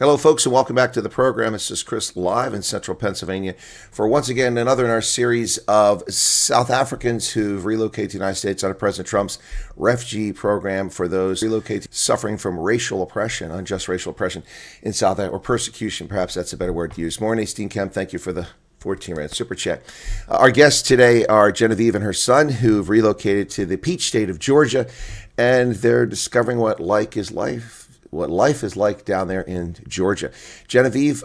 Hello, folks, and welcome back to the program. This is Chris live in central Pennsylvania for once again another in our series of South Africans who've relocated to the United States under President Trump's Refugee program for those relocated suffering from racial oppression, unjust racial oppression in South Africa, or persecution, perhaps that's a better word to use. Morning, Steenkamp, thank you for the 14-rand super chat. Our guests today are Genevieve and her son, who've relocated to the Peach State of Georgia, and they're discovering what life is like down there in Georgia. Genevieve,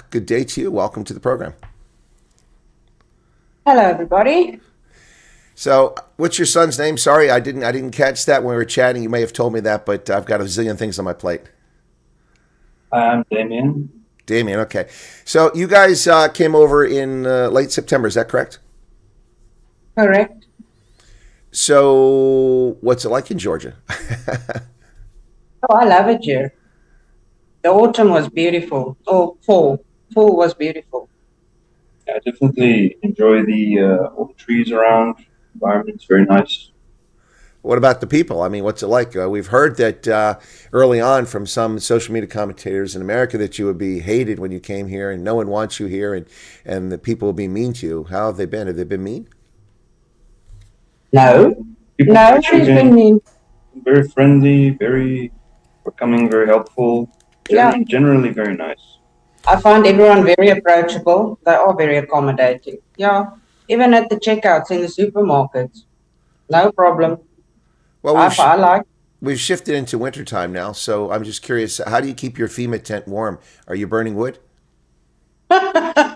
good day to you. Welcome to the program. Hello, everybody. So, what's your son's name? Sorry, I didn't catch that when we were chatting. You may have told me that, but I've got a zillion things on my plate. I'm Damien. Damien, okay. So, you guys came over in late September, is that correct? Correct. So, what's it like in Georgia? Oh, I love it here. The autumn was beautiful. Oh, fall was beautiful. I definitely enjoy all the trees around. Environment's very nice. What about the people? I mean, what's it like? We've heard that early on from some social media commentators in America that you would be hated when you came here and no one wants you here and the people will be mean to you. How have they been? Have they been mean? No. Nobody's been mean. Very friendly, very welcoming, very helpful. Generally very nice. I find everyone very approachable. They are very accommodating. Yeah. Even at the checkouts in the supermarkets. No problem. Well, I like. We've shifted into wintertime now, so I'm just curious, how do you keep your FEMA tent warm? Are you burning wood? I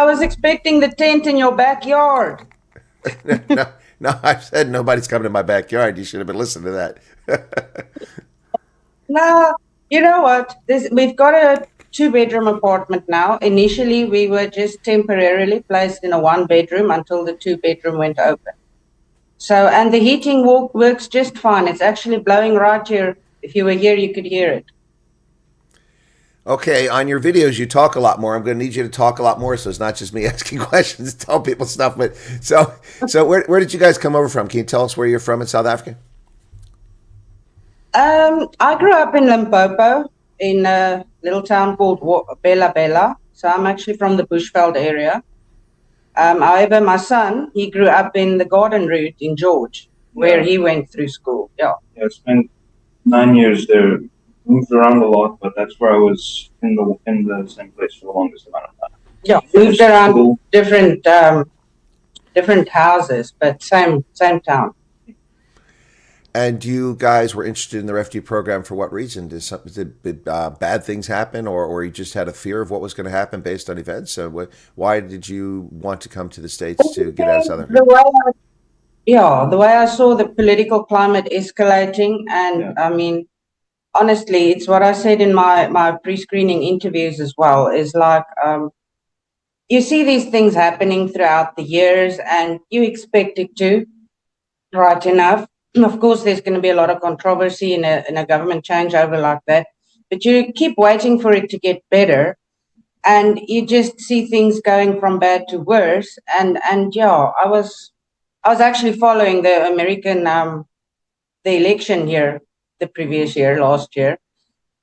was expecting the tent in your backyard. No, I said nobody's coming to my backyard. You should have been listening to that. No, you know what? We've got a 2-bedroom apartment now. Initially, we were just temporarily placed in a 1-bedroom until the 2-bedroom went open. So, and the heating works just fine. It's actually blowing right here. If you were here, you could hear it. Okay, on your videos, you talk a lot more. I'm going to need you to talk a lot more, so it's not just me asking questions, tell people stuff. But so where did you guys come over from? Can you tell us where you're from in South Africa? I grew up in Limpopo, in a little town called Bela Bela. So I'm actually from the Bushveld area. However, my son, he grew up in the Garden Route in George, where he went through school. Yeah, I spent 9 years there. Moved around a lot, but that's where I was in the same place for the longest amount of time. Yeah, moved around different houses, but same town. And you guys were interested in the refugee program for what reason? Did bad things happen, or you just had a fear of what was going to happen based on events? So why did you want to come to the States to get out of Southern? The way I saw the political climate escalating, and I mean, honestly, it's what I said in my pre-screening interviews as well, is like, you see these things happening throughout the years and you expect it to, right enough. Of course, there's going to be a lot of controversy in a government changeover like that, but you keep waiting for it to get better and you just see things going from bad to worse. And yeah, I was actually following the American, the election here, the previous year, last year.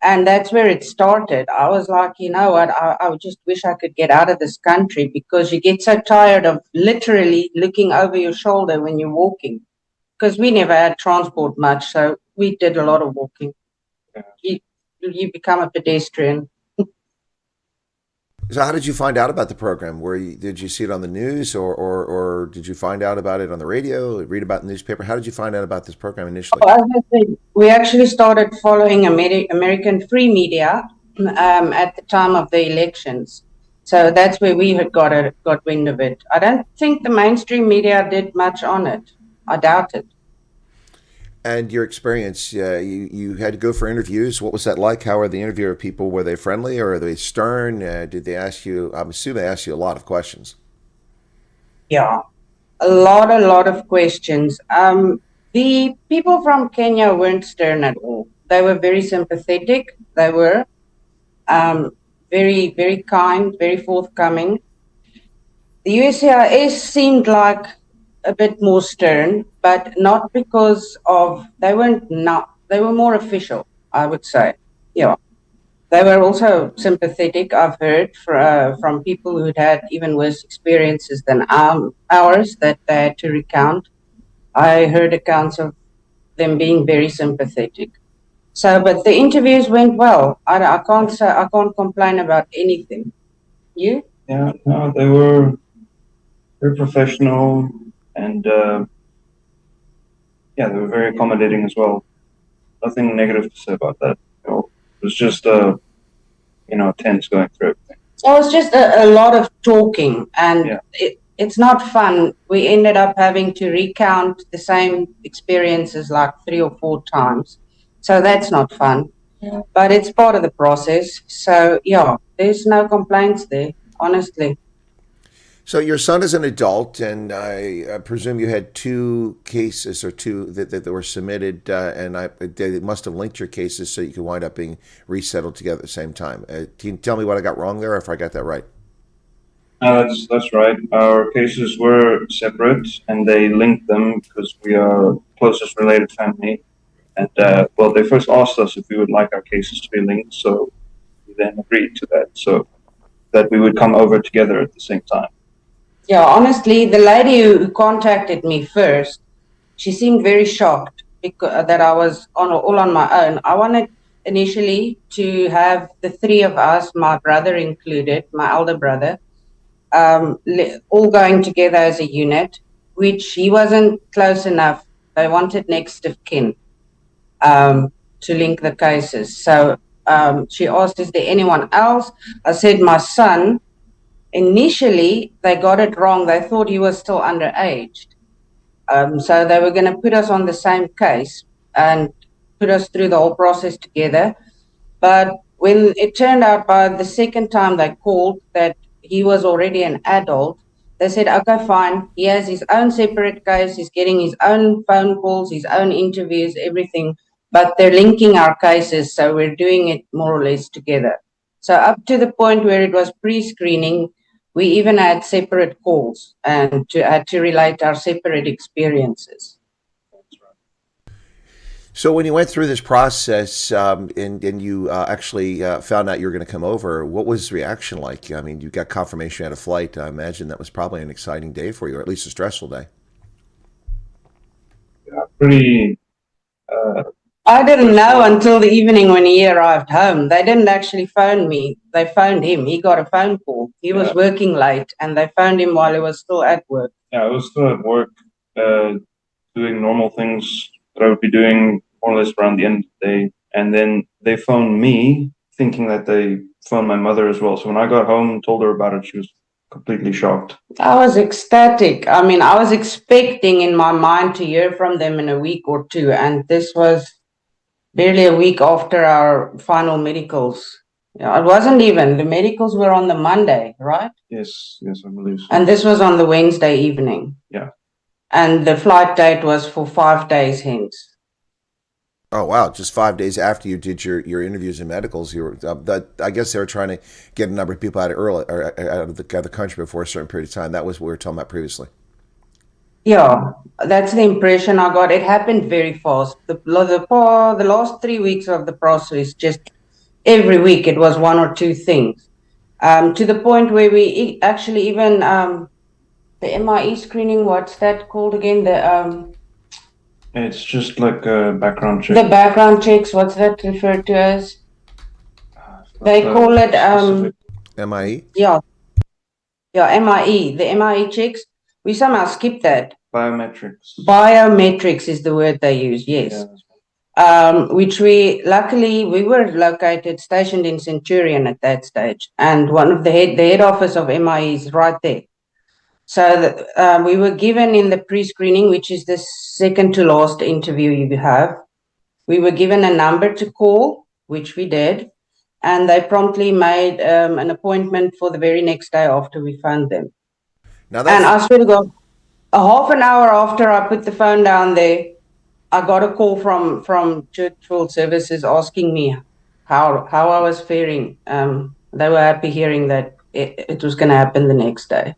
And that's where it started. I was like, you know what, I just wish I could get out of this country because you get so tired of literally looking over your shoulder when you're walking. Because we never had transport much, so we did a lot of walking. You become a pedestrian. So how did you find out about the program? Did you see it on the news or did you find out about it on the radio, read about it in the newspaper? How did you find out about this program initially? Well, as I said, we actually started following American free media at the time of the elections. So that's where we had got wind of it. I don't think the mainstream media did much on it. I doubt it. And your experience, you had to go for interviews. What was that like? How were the interviewer people? Were they friendly or are they stern? Did they ask you, I'm assuming they asked you a lot of questions. Yeah, a lot of questions. The people from Kenya weren't stern at all. They were very sympathetic. They were very, very kind, very forthcoming. The USCIS seemed like a bit more stern, but not because of, they were more official, I would say. Yeah. They were also sympathetic. I've heard from people who'd had even worse experiences than ours that they had to recount. I heard accounts of them being very sympathetic. So, but the interviews went well. I can't say, I can't complain about anything. You? Yeah, no, they were very professional, and yeah, they were very accommodating as well. Nothing negative to say about that. It was just tense going through everything. So it was just a lot of talking, and Yeah. it's not fun. We ended up having to recount the same experiences like 3 or 4 times. So that's not fun. Yeah. But it's part of the process. So yeah, there's no complaints there, honestly. So your son is an adult, and I presume you had 2 cases or 2 that were submitted, and they must have linked your cases so you could wind up being resettled together at the same time. Can you tell me what I got wrong there, or if I got that right? That's right. Our cases were separate, and they linked them because we are closest related family. And well, they first asked us if we would like our cases to be linked, so we then agreed to that, so that we would come over together at the same time. Yeah, honestly, the lady who contacted me first, she seemed very shocked because that I was all on my own. I wanted initially to have the 3 of us, my brother included, my elder brother, all going together as a unit, which he wasn't close enough. They wanted next of kin to link the cases. So she asked, is there anyone else? I said, my son. Initially, they got it wrong. They thought he was still underage. So they were going to put us on the same case and put us through the whole process together. But when it turned out by the second time they called that he was already an adult, they said, okay, fine. He has his own separate case. He's getting his own phone calls, his own interviews, everything. But they're linking our cases, so we're doing it more or less together. So up to the point where it was pre-screening, we even had separate calls and had to relate our separate experiences. So when you went through this process and you actually found out you were going to come over, what was the reaction like? I mean, you got confirmation at a flight. I imagine that was probably an exciting day for you, or at least a stressful day. Yeah, pretty. I didn't know until the evening when he arrived home. They didn't actually phone me. They phoned him. He got a phone call. He was working late, and they phoned him while he was still at work. Yeah, I was still at work, doing normal things that I would be doing more or less around the end of the day. And then they phoned me, thinking that they phoned my mother as well. So when I got home and told her about it, she was completely shocked. I was ecstatic. I mean, I was expecting in my mind to hear from them in a week or 2, and this was barely a week after our final medicals. Yeah, it wasn't even. The medicals were on the Monday, right? Yes, I believe so. And this was on the Wednesday evening. Yeah. And the flight date was for 5 days hence. Oh, wow. Just 5 days after you did your interviews and medicals, you were, I guess they were trying to get a number of people out of the country before a certain period of time. That was what we were talking about previously. Yeah, that's the impression I got. It happened very fast. The last 3 weeks of the process, just every week it was 1 or 2 things. To the point where we actually even the MIE screening, what's that called again? It's just like a background check. The background checks, what's that referred to as? They call it MIE? Yeah, MIE. The MIE checks. We somehow skipped that. Biometrics. Biometrics is the word they use, yes. Which we were stationed in Centurion at that stage, and one of the head office of MIE is right there. So we were given in the pre-screening, which is the second to last interview you have, we were given a number to call, which we did, and they promptly made an appointment for the very next day after we found them. And I swear to God, a half an hour after I put the phone down there, I got a call from Church World Services asking me how I was faring. They were happy hearing that it was going to happen the next day.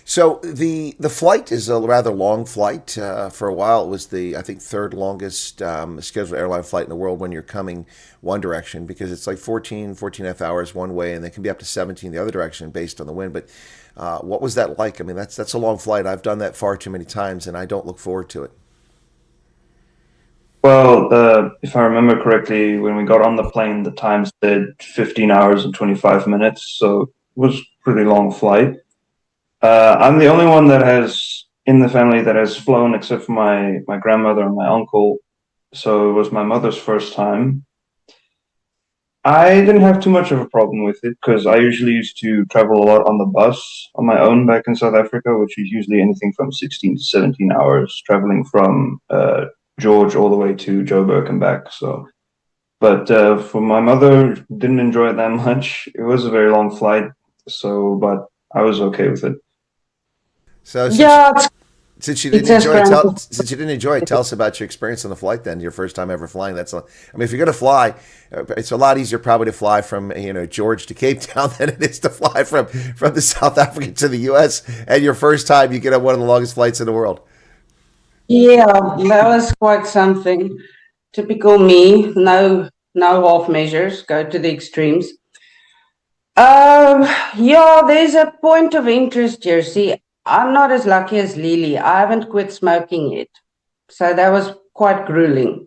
So the flight is a rather long flight. For a while, it was the I think third longest scheduled airline flight in the world when you're coming one direction, because it's like 14 and a half hours one way, and it can be up to 17 the other direction based on the wind. But what was that like? I mean, that's a long flight. I've done that far too many times, and I don't look forward to it. Well, if I remember correctly, when we got on the plane, the time said 15 hours and 25 minutes, so it was a pretty long flight. I'm the only one that has in the family that has flown, except for my grandmother and my uncle. So it was my mother's first time. I didn't have too much of a problem with it because I usually used to travel a lot on the bus on my own back in South Africa, which is usually anything from 16 to 17 hours traveling from George all the way to Joburg and back. So, but for my mother, didn't enjoy it that much. It was a very long flight, so but I was okay with it. So Yeah, since you it's didn't a enjoy it, scramble. since you didn't enjoy it, tell us about your experience on the flight. Then your first time ever flying. I mean, if you're going to fly, it's a lot easier probably to fly from George to Cape Town than it is to fly from the South Africa to the U.S. And your first time, you get on one of the longest flights in the world. Yeah, that was quite something. Typical me. No half measures. Go to the extremes. Yeah, there's a point of interest here. See, I'm not as lucky as Lily. I haven't quit smoking yet. So that was quite grueling.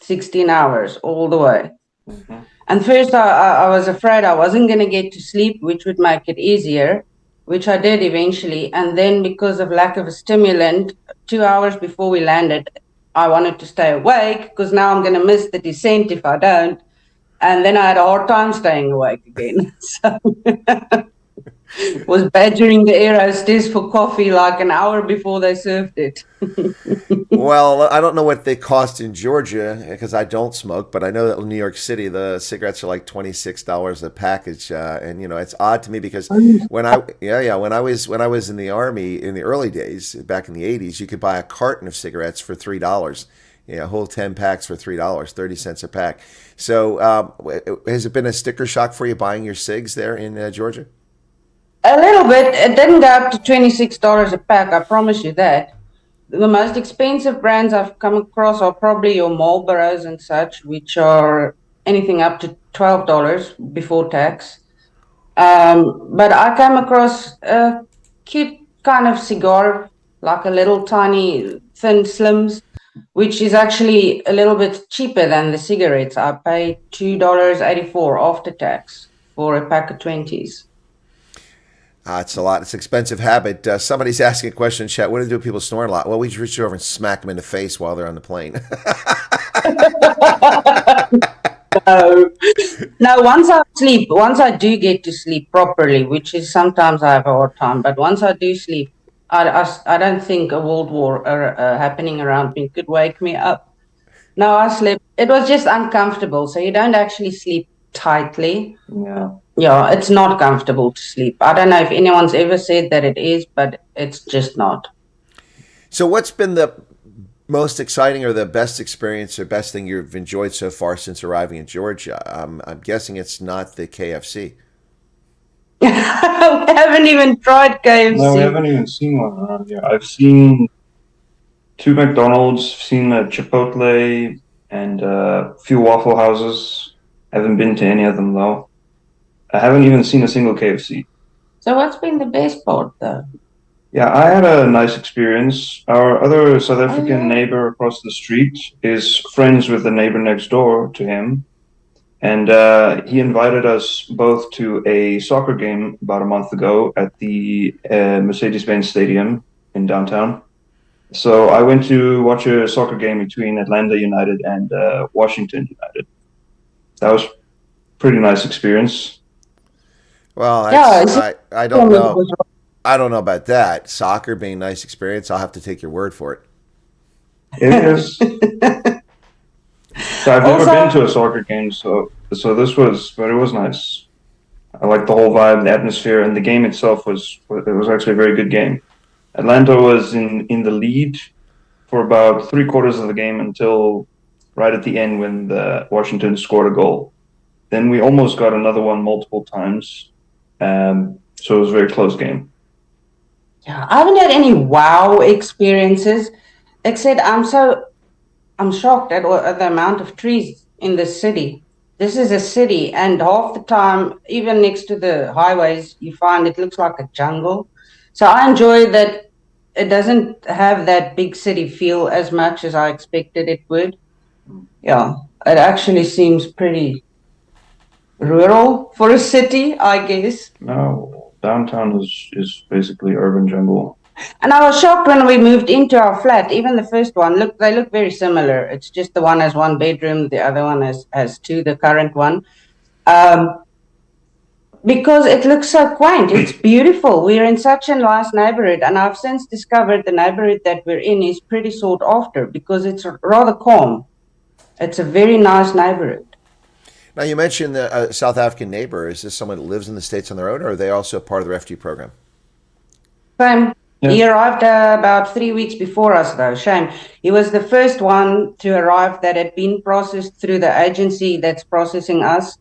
16 hours all the way. Mhm. And first, I was afraid I wasn't going to get to sleep, which would make it easier, which I did eventually. And then, because of lack of a stimulant, 2 hours before we landed, I wanted to stay awake because now I'm going to miss the descent if I don't. And then I had a hard time staying awake again. So was badgering the air hostess for coffee like an hour before they served it. Well, I don't know what they cost in Georgia because I don't smoke, but I know that in New York City the cigarettes are like $26 a package, and it's odd to me because when I was in the army in the early days back in the '80s, you could buy a carton of cigarettes for $3. A whole 10 packs for $3, 30 cents a pack. So, has it been a sticker shock for you buying your cigs there in Georgia? A little bit. It didn't go up to $26 a pack, I promise you that. The most expensive brands I've come across are probably your Marlboros and such, which are anything up to $12 before tax. But I came across a cute kind of cigar, like a little tiny thin slims, which is actually a little bit cheaper than the cigarettes. I pay $2.84 after tax for a pack of 20s. It's a lot. It's an expensive habit. Somebody's asking a question in chat. What do they do if people snore a lot? Well, we just reach over and smack them in the face while they're on the plane. No, no. Once I do get to sleep properly, which is sometimes I have a hard time, but once I do sleep, I don't think a world war happening around me could wake me up. No, I slept. It was just uncomfortable. So you don't actually sleep tightly. Yeah. Yeah, it's not comfortable to sleep. I don't know if anyone's ever said that it is, but it's just not. So, what's been the most exciting or the best experience or best thing you've enjoyed so far since arriving in Georgia? I'm guessing it's not the KFC. We haven't even tried KFC. No, we haven't even seen one around here. I've seen two McDonald's, seen a Chipotle, and a few Waffle Houses. Haven't been to any of them though. I haven't even seen a single KFC. So what's been the best part though? Yeah, I had a nice experience. Our other South African yeah. neighbor across the street is friends with the neighbor next door to him. And he invited us both to a soccer game about a month ago at the Mercedes-Benz Stadium in downtown. So I went to watch a soccer game between Atlanta United and Washington United. That was a pretty nice experience. Well, Yeah, I don't know. I don't know about that. Soccer being a nice experience, I'll have to take your word for it. It is. So I've never been to a soccer game, so but it was nice. I liked the whole vibe, the atmosphere, and the game itself was actually a very good game. Atlanta was in the lead for about 3/4 of the game until right at the end when the Washington scored a goal. Then we almost got another one multiple times, so it was a very close game. Yeah, I haven't had any wow experiences, except I'm shocked at the amount of trees in the city. This is a city, and half the time, even next to the highways, you find it looks like a jungle. So I enjoy that it doesn't have that big city feel as much as I expected it would. Yeah, it actually seems pretty rural for a city, I guess. No, downtown is basically urban jungle. And I was shocked when we moved into our flat. Even the first one, they look very similar. It's just the one has one bedroom, the other one has two, the current one. Um, because it looks so quaint. It's beautiful. We're in such a nice neighborhood, and I've since discovered the neighborhood that we're in is pretty sought after because it's rather calm. It's a very nice neighborhood. Now, you mentioned the South African neighbor. Is this someone that lives in the States on their own, or are they also part of the refugee program? Shame. Yeah. He arrived about 3 weeks before us, though. Shame. He was the first one to arrive that had been processed through the agency that's processing us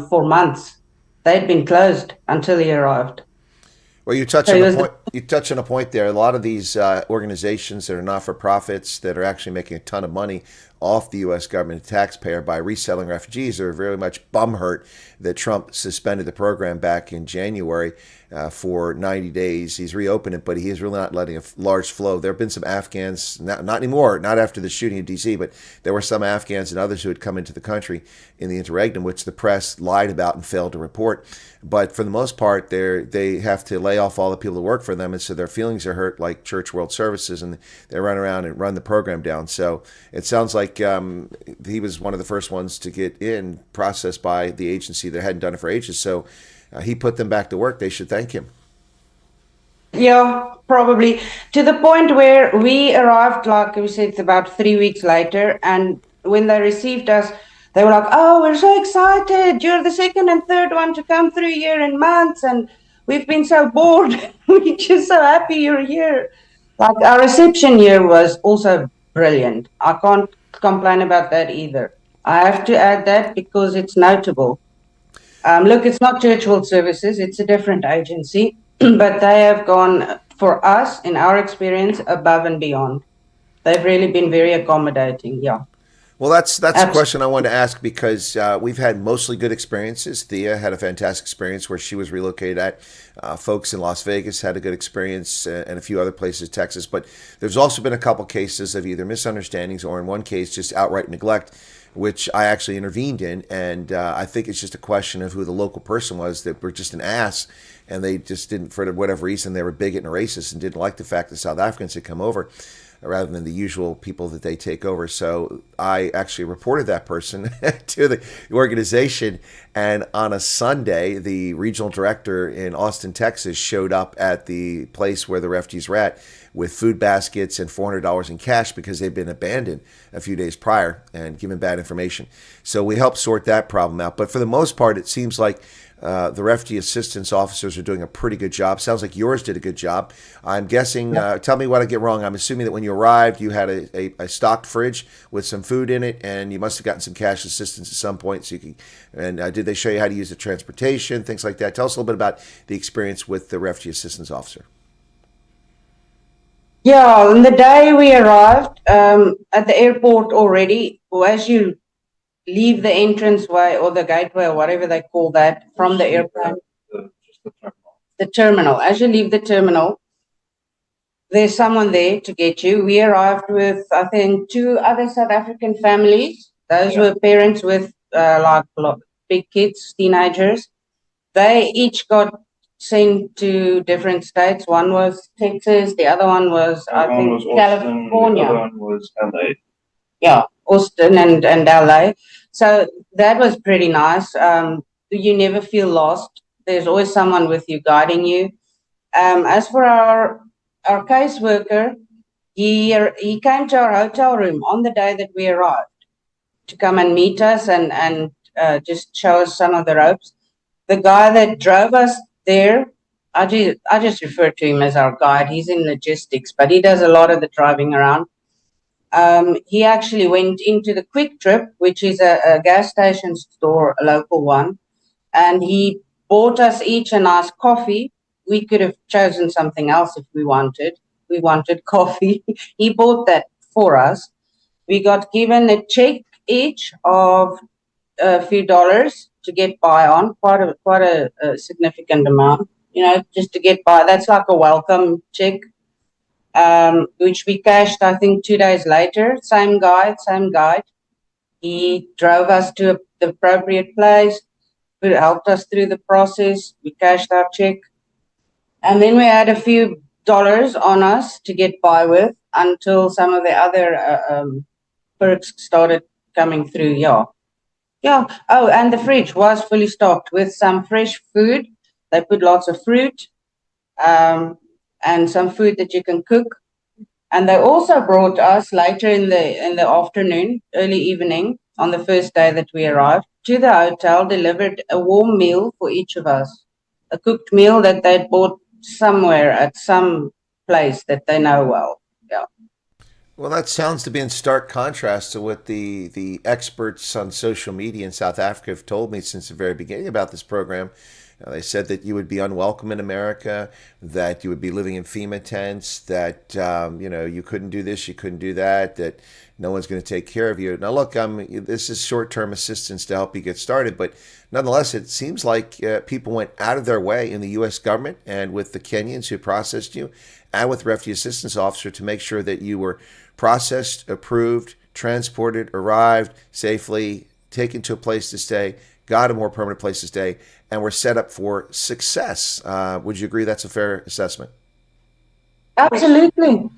for months. They'd been closed until he arrived. Well, you touch So on he a was point. You touch on a point there. A lot of these organizations that are not for profits that are actually making a ton of money off the U.S. government and taxpayer by resettling refugees are very much bumhurt that Trump suspended the program back in January for 90 days. He's reopened it, but he is really not letting a large flow. There have been some Afghans, not anymore, not after the shooting in D.C., but there were some Afghans and others who had come into the country in the interregnum, which the press lied about and failed to report. But for the most part, they have to lay off all the people who work for them, and so their feelings are hurt, like Church World Services, and they run around and run the program down. So it sounds like he was one of the first ones to get in, processed by the agency that hadn't done it for ages. So he put them back to work. They should thank him. Yeah, probably to the point where we arrived, like we said, about 3 weeks later. And when they received us, they were like, "Oh, we're so excited. You're the second and third one to come through here in months. And we've been so bored. We're just so happy you're here." Like our reception here was also brilliant. I can't complain about that either. I have to add that because it's notable. Look, it's not Church World Services, it's a different agency, but they have gone, for us, in our experience, above and beyond. They've really been very accommodating, yeah. Well, that's a question I wanted to ask because we've had mostly good experiences. Thea had a fantastic experience where she was relocated at. Folks in Las Vegas had a good experience and a few other places, Texas. But there's also been a couple cases of either misunderstandings or in one case just outright neglect, which I actually intervened in. And I think it's just a question of who the local person was that were just an ass. And they just didn't, for whatever reason, they were bigot and racist and didn't like the fact that South Africans had come over, rather than the usual people that they take over. So I actually reported that person to the organization. And on a Sunday, the regional director in Austin, Texas, showed up at the place where the refugees were at with food baskets and $400 in cash because they'd been abandoned a few days prior and given bad information. So we helped sort that problem out. But for the most part, it seems like the refugee assistance officers are doing a pretty good job. Sounds like yours did a good job. I'm guessing, tell me what I get wrong. I'm assuming that when you arrived, you had a stocked fridge with some food in it, and you must have gotten some cash assistance at some point. So you can, and did they show you how to use the transportation, things like that? Tell us a little bit about the experience with the refugee assistance officer. Yeah, on the day we arrived at the airport already, as you leave the entranceway or the gateway or whatever they call that from the airplane, the terminal. As you leave the terminal, there's someone there to get you. We arrived with, I think, 2 other South African families. Those were parents with big kids, teenagers. They each got sent to different states. One was Texas, the other one was, I think, One was Austin, California. the other one was LA. Yeah, Austin and LA. So that was pretty nice. You never feel lost. There's always someone with you guiding you. As for our caseworker, he came to our hotel room on the day that we arrived to come and meet us and just show us some of the ropes. The guy that drove us there, I just refer to him as our guide. He's in logistics, but he does a lot of the driving around. He actually went into the Quick Trip, which is a gas station store, a local one, and he bought us each a nice coffee we could have chosen something else if we wanted. We wanted coffee. He bought that for us. We got given a check each of a few dollars to get by on, quite a significant amount, just to get by. That's like a welcome check, which we cashed, I think, 2 days later. Same guide. He drove us to the appropriate place, helped us through the process. We cashed our check. And then we had a few dollars on us to get by with until some of the other perks started coming through. Yeah. Oh, and the fridge was fully stocked with some fresh food. They put lots of fruit and some food that you can cook. And they also brought us later in the afternoon, early evening, on the first day that we arrived, to the hotel, delivered a warm meal for each of us, a cooked meal that they'd bought somewhere at some place that they know well. Yeah. Well, that sounds to be in stark contrast to what the experts on social media in South Africa have told me since the very beginning about this program. They said that you would be unwelcome in America, that you would be living in FEMA tents, that you couldn't do this, you couldn't do that, that no one's going to take care of you. Now, look, this is short-term assistance to help you get started, but nonetheless, it seems like people went out of their way in the U.S. government and with the Kenyans who processed you, and with the Refugee Assistance Officer to make sure that you were processed, approved, transported, arrived safely, taken to a place to stay, got a more permanent place to stay, and we're set up for success. Would you agree that's a fair assessment? Absolutely.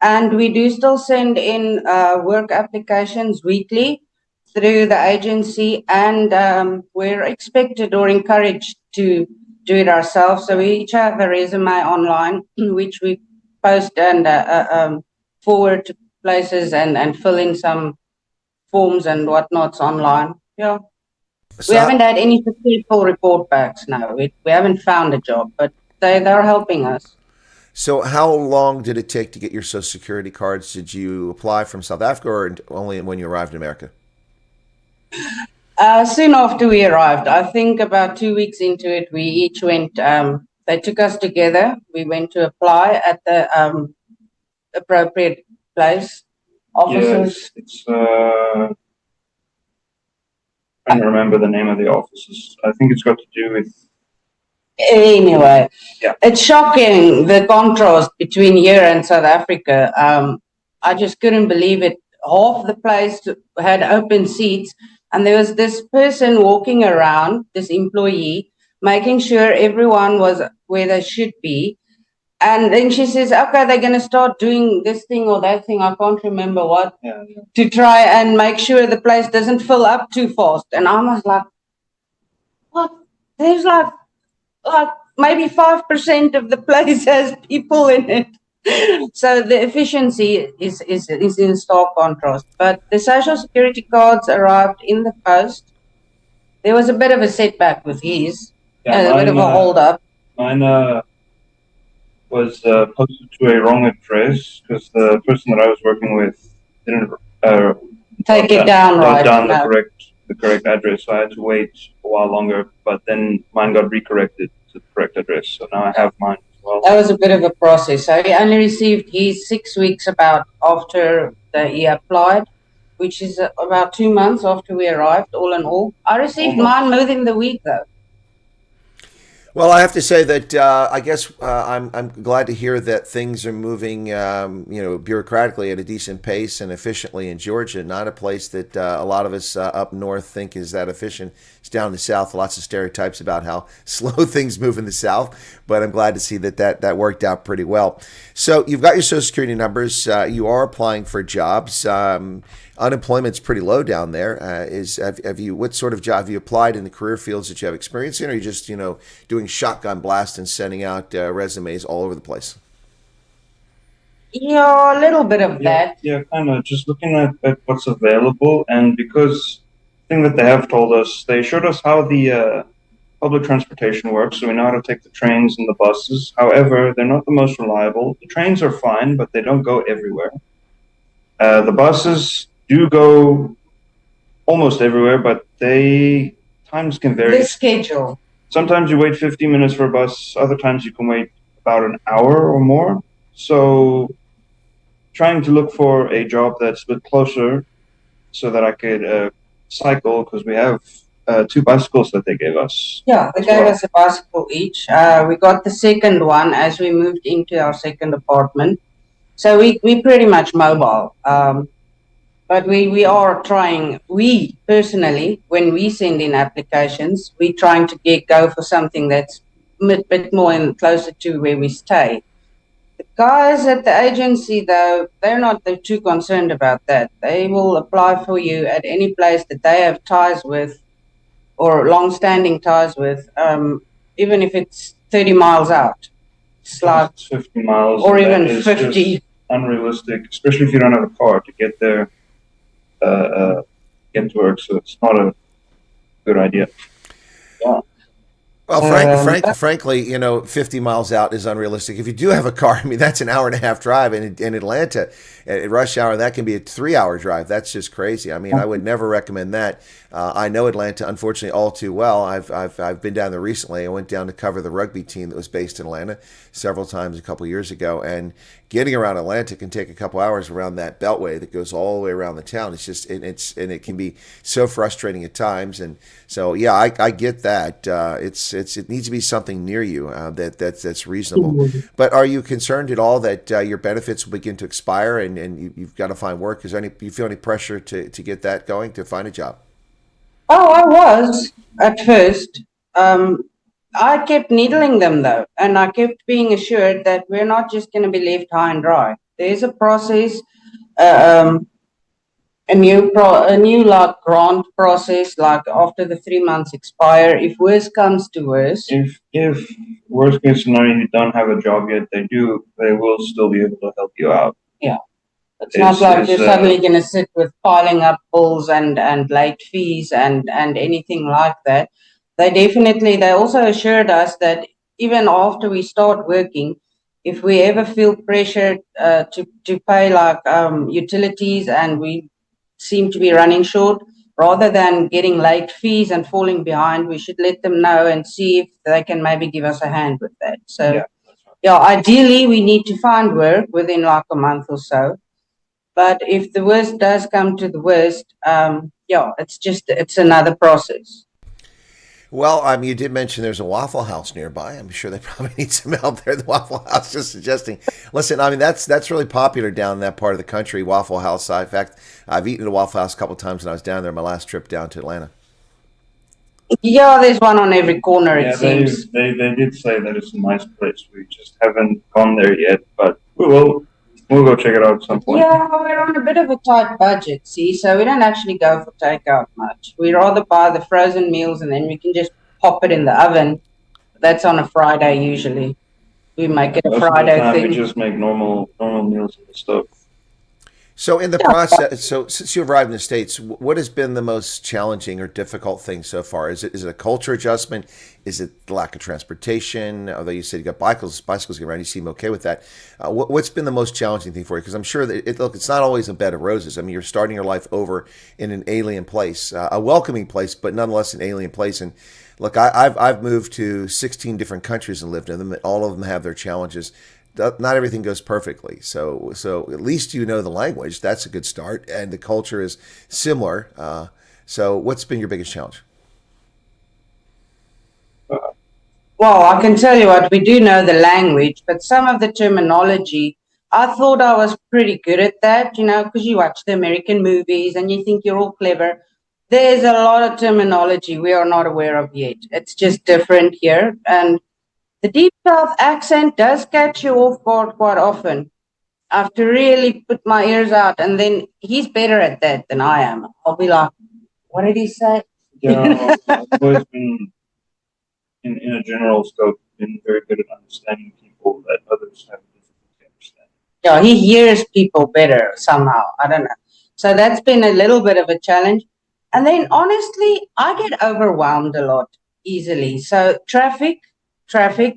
And we do still send in work applications weekly through the agency, and we're expected or encouraged to do it ourselves. So we each have a resume online, which we post and forward to places and fill in some forms and whatnots online. Yeah. We haven't had any successful report backs. No, we haven't found a job, but they're helping us. So how long did it take to get your Social Security cards? Did you apply from South Africa or only when you arrived in America? Soon after we arrived, I think about 2 weeks into it, we each went, they took us together. We went to apply at the appropriate place. Offices. Yes, it's I don't remember the name of the offices. I think it's got to do with. Anyway, yeah. It's shocking the contrast between here and South Africa. I just couldn't believe it. Half the place had open seats, and there was this person walking around, this employee, making sure everyone was where they should be. And then she says, okay, they're going to start doing this thing or that thing. I can't remember what, to try and make sure the place doesn't fill up too fast. And I was like, what? There's like maybe 5% of the place has people in it. So the efficiency is in stark contrast. But the Social Security cards arrived in the post. There was a bit of a setback with his, a bit of a hold up. Mine was posted to a wrong address because the person that I was working with didn't take it down right. Down the correct address, so I had to wait a while longer. But then mine got recorrected to the correct address, so now I have mine as well. That was a bit of a process. So he only received his 6 weeks about after he applied, which is about 2 months after we arrived. All in all, I received mine within the week though. Well, I have to say that I guess I'm glad to hear that things are moving, bureaucratically at a decent pace and efficiently in Georgia. Not a place that a lot of us up north think is that efficient. It's down in the south. Lots of stereotypes about how slow things move in the south. But I'm glad to see that worked out pretty well. So you've got your Social Security numbers. You are applying for jobs. Unemployment's pretty low down there. What sort of job have you applied in the career fields that you have experience in, or are you just doing shotgun blast and sending out resumes all over the place? Yeah, a little bit of that. Yeah, kind of just looking at what's available, and because the thing that they have told us, they showed us how the public transportation works, so we know how to take the trains and the buses. However, they're not the most reliable. The trains are fine, but they don't go everywhere. The buses do go almost everywhere, but times can vary. The schedule. sometimes you wait 50 minutes for a bus. Other times you can wait about an hour or more. So trying to look for a job that's a bit closer so that I could cycle, because we have 2 bicycles that they gave us. Yeah, they gave us a bicycle each. We got the second one as we moved into our second apartment. So we pretty much mobile. But we are trying, we personally, when we send in applications, we're trying to go for something that's a bit more closer to where we stay. The guys at the agency, though, they're not too concerned about that. They will apply for you at any place that they have ties with or long-standing ties with, even if it's 30 miles out. It's like, It's 50 miles. or even 50. Unrealistic, especially if you don't have a car to get there, get to work. So it's not a good idea. Yeah. Well, frankly, 50 miles out is unrealistic. If you do have a car, I mean, that's an hour and a half drive. And in Atlanta, at rush hour, that can be a 3-hour drive. That's just crazy. I mean, I would never recommend that. I know Atlanta, unfortunately, all too well. I've been down there recently. I went down to cover the rugby team that was based in Atlanta several times a couple of years ago. And getting around Atlanta can take a couple hours around that beltway that goes all the way around the town. It's just, and it can be so frustrating at times. And so, yeah, I get that. It needs to be something near you that's reasonable. But are you concerned at all that your benefits will begin to expire and you've got to find work? Do you feel any pressure to get that going, to find a job? Oh, I was at first. I kept needling them though, and I kept being assured that we're not just going to be left high and dry. There's a process, a new like grant process. Like after the 3 months expire, if worse comes to worse, if worst case scenario you don't have a job yet, they will still be able to help you out. Yeah. It's not like you're suddenly going to sit with piling up bills and late fees and anything like that. They also assured us that even after we start working, if we ever feel pressured to pay like utilities and we seem to be running short, rather than getting late fees and falling behind, we should let them know and see if they can maybe give us a hand with that. So, yeah, ideally we need to find work within like a month or so. But if the worst does come to the worst, it's another process. Well, you did mention there's a Waffle House nearby. I'm sure they probably need some help there. The Waffle House, just suggesting. Listen, I mean, that's really popular down in that part of the country, Waffle House. In fact, I've eaten at a Waffle House a couple of times when I was down there my last trip down to Atlanta. Yeah, there's one on every corner, it seems. They did say that it's a nice place. We just haven't gone there yet, but we will. We'll go check it out at some point. Yeah, we're on a bit of a tight budget, see, so we don't actually go for takeout much. We rather buy the frozen meals and then we can just pop it in the oven. That's on a Friday usually. We make it a Friday thing. We just make normal meals in the stove. So in the process, since you arrived in the States, what has been the most challenging or difficult thing so far? Is it a culture adjustment? Is it the lack of transportation? Although you said you got bicycles get around, you seem okay with that. What's been the most challenging thing for you? Because I'm sure that it's not always a bed of roses. I mean, you're starting your life over in an alien place, a welcoming place, but nonetheless an alien place. And look, I've moved to 16 different countries and lived in them, and all of them have their challenges. Not everything goes perfectly. So at least you know the language. That's a good start. And the culture is similar. So what's been your biggest challenge? Well, I can tell you what, we do know the language, but some of the terminology, I thought I was pretty good at that, because you watch the American movies and you think you're all clever. There's a lot of terminology we are not aware of yet. It's just different here. And the Deep South accent does catch you off guard quite often. I have to really put my ears out, and then he's better at that than I am. I'll be like, what did he say? Yeah, I've always been, in a general scope, been very good at understanding people that others have difficulty understanding. Yeah, he hears people better somehow. I don't know. So that's been a little bit of a challenge. And then honestly, I get overwhelmed a lot easily. So traffic,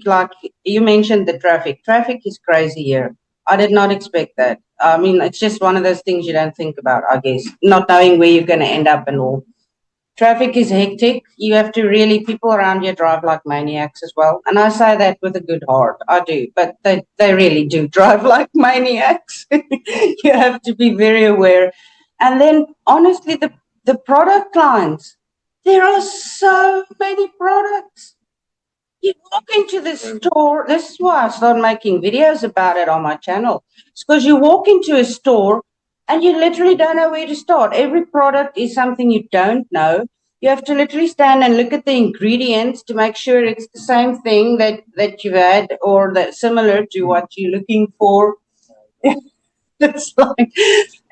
like you mentioned the traffic is crazy here. I did not expect that. I mean, it's just one of those things you don't think about, I guess, not knowing where you're going to end up and all. Traffic is hectic. You have to really, people around here drive like maniacs as well. And I say that with a good heart. I do, but they really do drive like maniacs. You have to be very aware. And then honestly, the product lines, there are so many products. You walk into the store. This is why I started making videos about it on my channel. It's because you walk into a store and you literally don't know where to start. Every product is something you don't know. You have to literally stand and look at the ingredients to make sure it's the same thing that you've had or that similar to what you're looking for. It's like,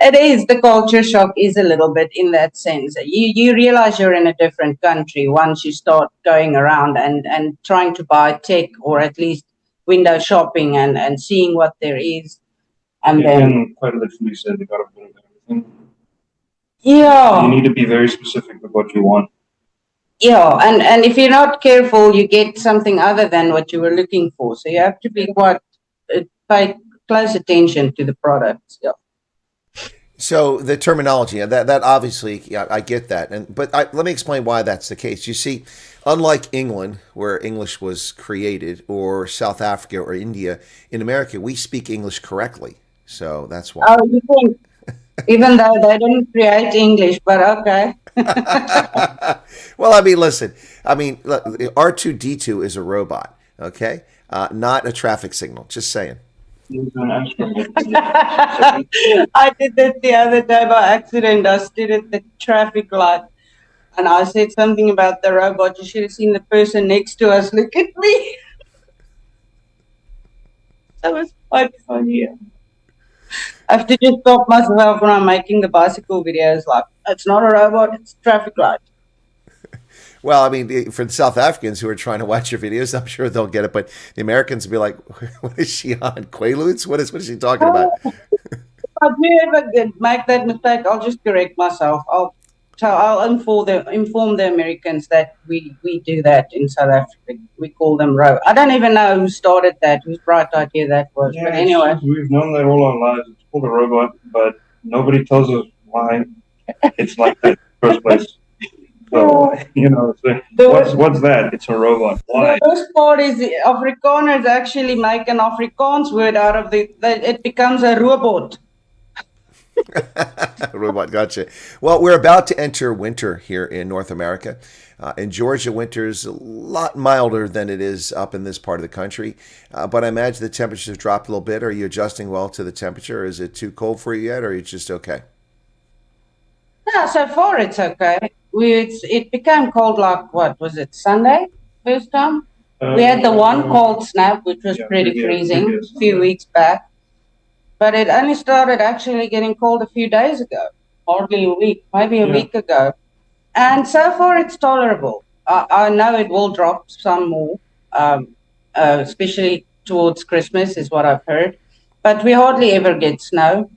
it is, the culture shock is a little bit in that sense. You realize you're in a different country once you start going around and trying to buy tech or at least window shopping and seeing what there is. And You then, can quite literally say they got a bit of everything. yeah. You need to be very specific with what you want. Yeah, and if you're not careful, you get something other than what you were looking for. So you have to be pay close attention to the products. Yeah. So the terminology, that obviously, yeah, I get that, let me explain why that's the case. You see, unlike England, where English was created, or South Africa or India, in America we speak English correctly. So that's why. Oh, you think, even though they didn't create English, but okay. Well, I mean, listen. I mean, R2D2 is a robot, okay, not a traffic signal. Just saying. I did that the other day by accident. I stood at the traffic light and I said something about the robot. You should have seen the person next to us look at me. That was quite funny. I have to just stop myself when I'm making the bicycle videos. Like, it's not a robot, it's a traffic light. Well, I mean, for the South Africans who are trying to watch your videos, I'm sure they'll get it. But the Americans will be like, "What is she on? Quaaludes? What is she talking about?" If I do ever make that mistake, I'll just correct myself. I'll inform the Americans that we do that in South Africa. We call them row. I don't even know who started that, whose bright idea that was. Yeah, but anyway, we've known that all our lives. It's called a robot, but nobody tells us why it's like that in the first place. So, what's that? It's a robot. Why? The worst part is the Afrikaners actually make an Afrikaans word out of it becomes a robot. Robot, gotcha. Well, we're about to enter winter here in North America. In Georgia, winter's a lot milder than it is up in this part of the country. But I imagine the temperatures have dropped a little bit. Are you adjusting well to the temperature? Is it too cold for you yet, or are you just okay? No, so far it's okay. It became cold like, what was it, Sunday first time? We had the one cold snap, which was pretty freezing a few weeks back. But it only started actually getting cold a few days ago, hardly a week, maybe a week ago. And so far it's tolerable. I know it will drop some more, especially towards Christmas is what I've heard. But we hardly ever get snow.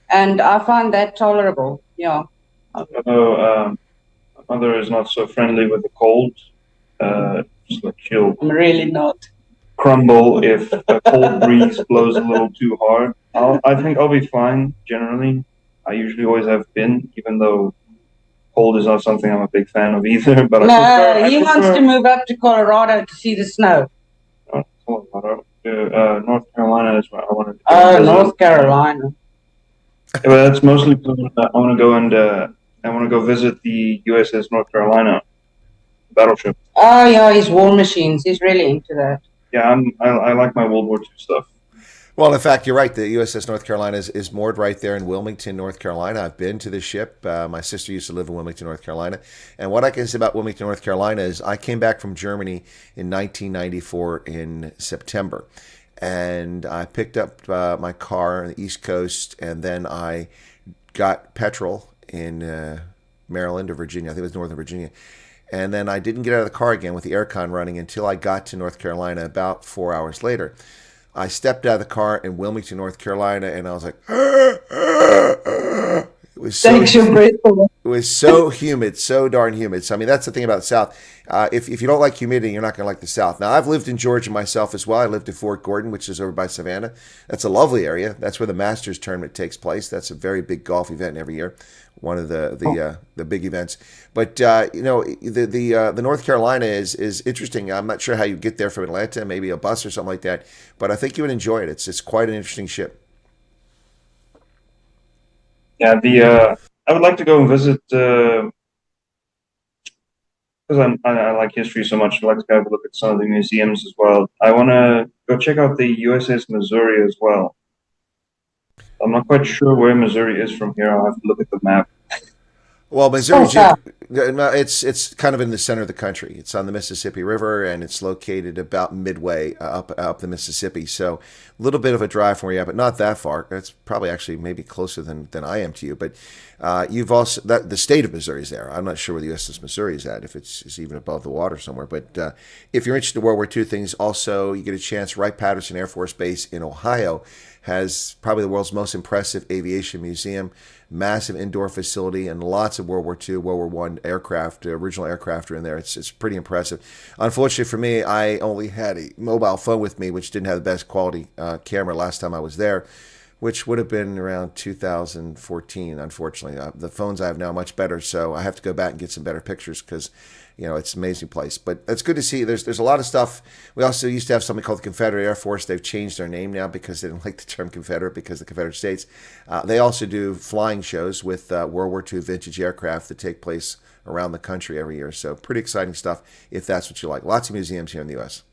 And I find that tolerable, yeah. Although my mother is not so friendly with the cold, just like she'll I'm really not. crumble if a cold breeze blows a little too hard. I think I'll be fine generally. I usually always have been, even though cold is not something I'm a big fan of either. But He wants to move up to Colorado to see the snow. Colorado, North Carolina is where I want to. Oh, North Carolina. Yeah, but that's mostly because I want to go I want to go visit the USS North Carolina battleship. Oh yeah, his war machines. He's really into that. Yeah, I like my World War II stuff. Well, in fact, you're right. The USS North Carolina is moored right there in Wilmington, North Carolina. I've been to the ship. My sister used to live in Wilmington, North Carolina. And what I can say about Wilmington, North Carolina is I came back from Germany in 1994 in September. And I picked up my car on the East Coast, and then I got petrol in Maryland or Virginia. I think it was Northern Virginia. And then I didn't get out of the car again with the aircon running until I got to North Carolina about 4 hours later. I stepped out of the car in Wilmington, North Carolina, and I was like, it was so humid, so darn humid. So, I mean, that's the thing about the South. If you don't like humidity, you're not going to like the South. Now, I've lived in Georgia myself as well. I lived in Fort Gordon, which is over by Savannah. That's a lovely area. That's where the Masters tournament takes place. That's a very big golf event every year. one of the big events. But the North Carolina is interesting. I'm not sure how you get there from Atlanta, maybe a bus or something like that. But I think you would enjoy it. It's quite an interesting ship. Yeah, I would like to go and visit because I like history so much. I'd like to go have a look at some of the museums as well. I want to go check out the USS Missouri as well. I'm not quite sure where Missouri is from here. I'll have to look at the map. Well, Missouri, it's kind of in the center of the country. It's on the Mississippi River, and it's located about midway up the Mississippi. So a little bit of a drive from where you're at, but not that far. It's probably actually maybe closer than I am to you. But you've also the state of Missouri is there. I'm not sure where the USS Missouri is at, if it's even above the water somewhere. But if you're interested in World War II things, also you get a chance. Wright-Patterson Air Force Base in Ohio has probably the world's most impressive aviation museum. Massive indoor facility and lots of World War II, World War I aircraft, original aircraft are in there. It's pretty impressive. Unfortunately for me, I only had a mobile phone with me, which didn't have the best quality camera last time I was there, which would have been around 2014, unfortunately. The phones I have now are much better, so I have to go back and get some better pictures because, it's an amazing place. But it's good to see. There's a lot of stuff. We also used to have something called the Confederate Air Force. They've changed their name now because they didn't like the term Confederate because the Confederate States. They also do flying shows with World War II vintage aircraft that take place around the country every year. So pretty exciting stuff if that's what you like. Lots of museums here in the U.S.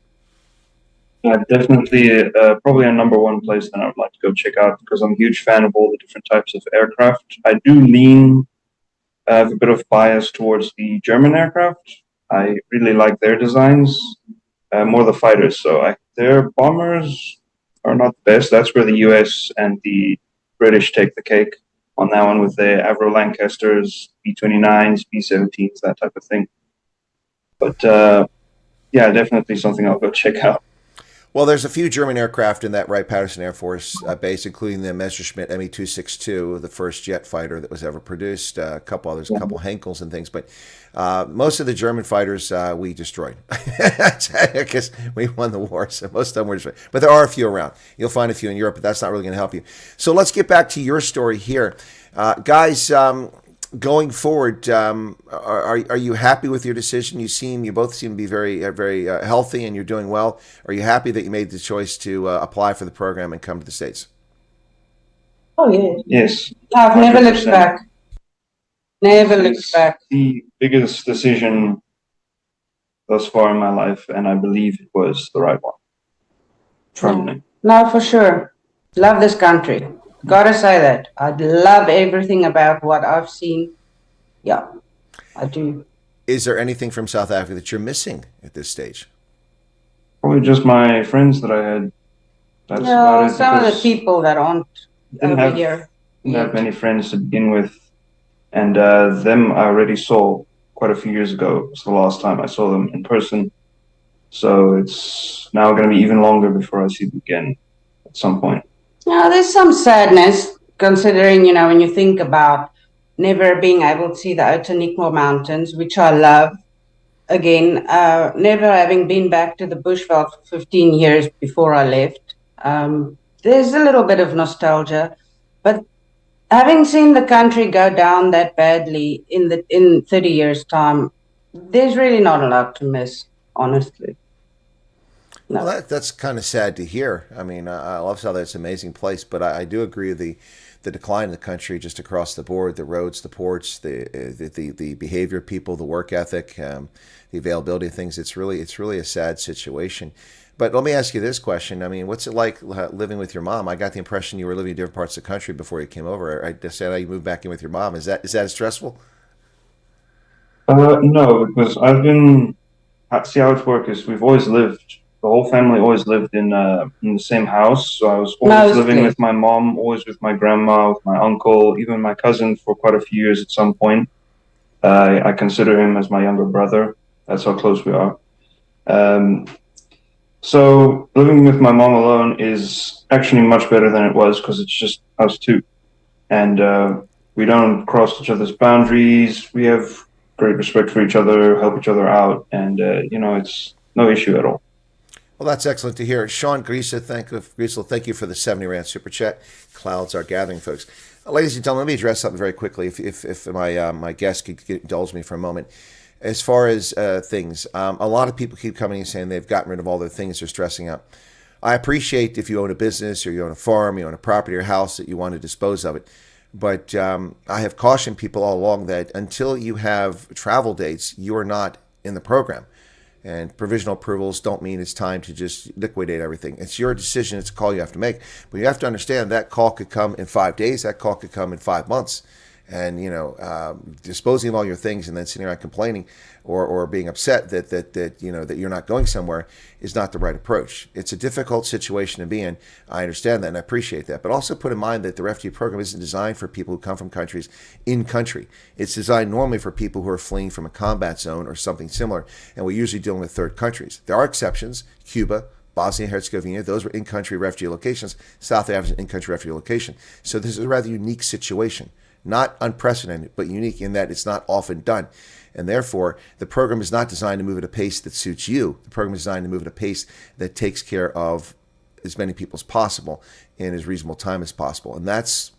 Definitely, probably a number one place that I would like to go check out because I'm a huge fan of all the different types of aircraft. I do lean have a bit of bias towards the German aircraft. I really like their designs, more the fighters. So their bombers are not the best. That's where the US and the British take the cake on that one with the Avro Lancasters, B-29s, B-17s, that type of thing. But yeah, definitely something I'll go check out. Well, there's a few German aircraft in that Wright-Patterson Air Force base, including the Messerschmitt Me-262, the first jet fighter that was ever produced. A couple others, a couple Henkels and things. But most of the German fighters we destroyed. I guess we won the war, so most of them were destroyed. But there are a few around. You'll find a few in Europe, but that's not really going to help you. So let's get back to your story here. Guys, going forward, are you happy with your decision? You both seem to be very healthy, and you're doing well. Are you happy that you made the choice to apply for the program and come to the States? Oh yes. Yes. I've never looked back. Never looked back. The biggest decision thus far in my life, and I believe it was the right one. Firmly. No, for sure. Love this country. Gotta say that. I love everything about what I've seen. Yeah, I do. Is there anything from South Africa that you're missing at this stage? Probably just my friends that I had. That's Yeah, about it. some of the people that aren't over here. Didn't have many friends to begin with. And them I already saw quite a few years ago. It was the last time I saw them in person. So it's now going to be even longer before I see them again at some point. Yeah, there's some sadness considering, when you think about never being able to see the outer Nicklin Mountains, which I love. Again, never having been back to the bushveld for 15 years before I left. There's a little bit of nostalgia, but having seen the country go down that badly in 30 years' time, there's really not a lot to miss, honestly. No. Well, that's kind of sad to hear. I mean, I love South. It's an amazing place, but I do agree with the decline in the country just across the board: the roads, the ports, the behavior of people, the work ethic, the availability of things. It's really a sad situation. But let me ask you this question. I mean, what's it like living with your mom? I got the impression you were living in different parts of the country before you came over. I just said you moved back in with your mom. Is that stressful? No, because I've been. See how it works is we've always lived. The whole family always lived in the same house. So I was always living with my mom, always with my grandma, with my uncle, even my cousin for quite a few years at some point. I consider him as my younger brother. That's how close we are. So living with my mom alone is actually much better than it was because it's just us two. And we don't cross each other's boundaries. We have great respect for each other, help each other out. And, it's no issue at all. Well, that's excellent to hear. Sean Griesel, thank you for the 70 Rand Super Chat. Clouds are gathering, folks. Ladies and gentlemen, let me address something very quickly, if my guest could indulge me for a moment. As far as things, a lot of people keep coming and saying they've gotten rid of all their things, they're stressing out. I appreciate if you own a business or you own a farm, you own a property or house that you want to dispose of it. But I have cautioned people all along that until you have travel dates, you are not in the program. And provisional approvals don't mean it's time to just liquidate everything. It's your decision. It's a call you have to make. But you have to understand that call could come in 5 days. That call could come in 5 months. And, disposing of all your things and then sitting around complaining or being upset that you're not going somewhere is not the right approach. It's a difficult situation to be in. I understand that and I appreciate that. But also put in mind that the refugee program isn't designed for people who come from countries in country. It's designed normally for people who are fleeing from a combat zone or something similar. And we're usually dealing with third countries. There are exceptions. Cuba, Bosnia and Herzegovina, those were in-country refugee locations. South Africa is an in-country refugee location. So this is a rather unique situation. Not unprecedented, but unique in that it's not often done. And therefore, the program is not designed to move at a pace that suits you. The program is designed to move at a pace that takes care of as many people as possible in as reasonable time as possible. And that's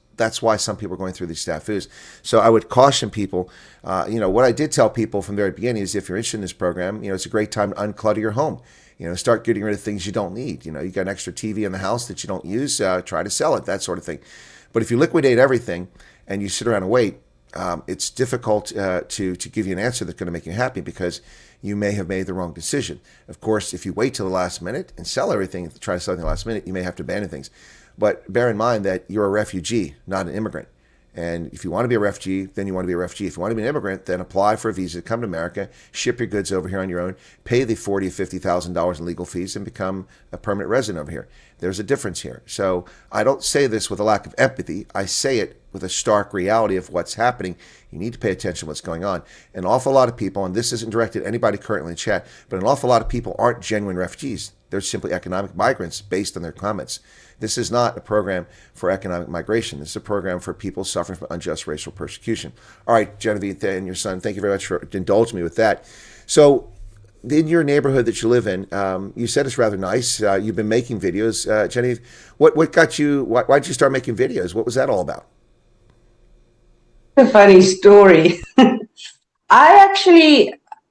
why some people are going through these snafus. So I would caution people, what I did tell people from the very beginning is if you're interested in this program, it's a great time to unclutter your home. Start getting rid of things you don't need. You got an extra TV in the house that you don't use, try to sell it, that sort of thing. But if you liquidate everything, and you sit around and wait, it's difficult to give you an answer that's going to make you happy because you may have made the wrong decision. Of course, if you wait till the last minute and sell everything, try to sell it in the last minute, you may have to abandon things. But bear in mind that you're a refugee, not an immigrant. And if you want to be a refugee, then you want to be a refugee. If you want to be an immigrant, then apply for a visa, come to America, ship your goods over here on your own, pay the $40,000 to $50,000 in legal fees, and become a permanent resident over here. There's a difference here. So I don't say this with a lack of empathy. I say it with a stark reality of what's happening. You need to pay attention to what's going on. An awful lot of people, and this isn't directed at anybody currently in chat, but an awful lot of people aren't genuine refugees. They're simply economic migrants based on their comments. This is not a program for economic migration. This is a program for people suffering from unjust racial persecution. All right, Genevieve and your son, thank you very much for indulging me with that. So in your neighborhood that you live in, you said it's rather nice. You've been making videos. Genevieve, what got you, why did you start making videos? What was that all about? A funny story. I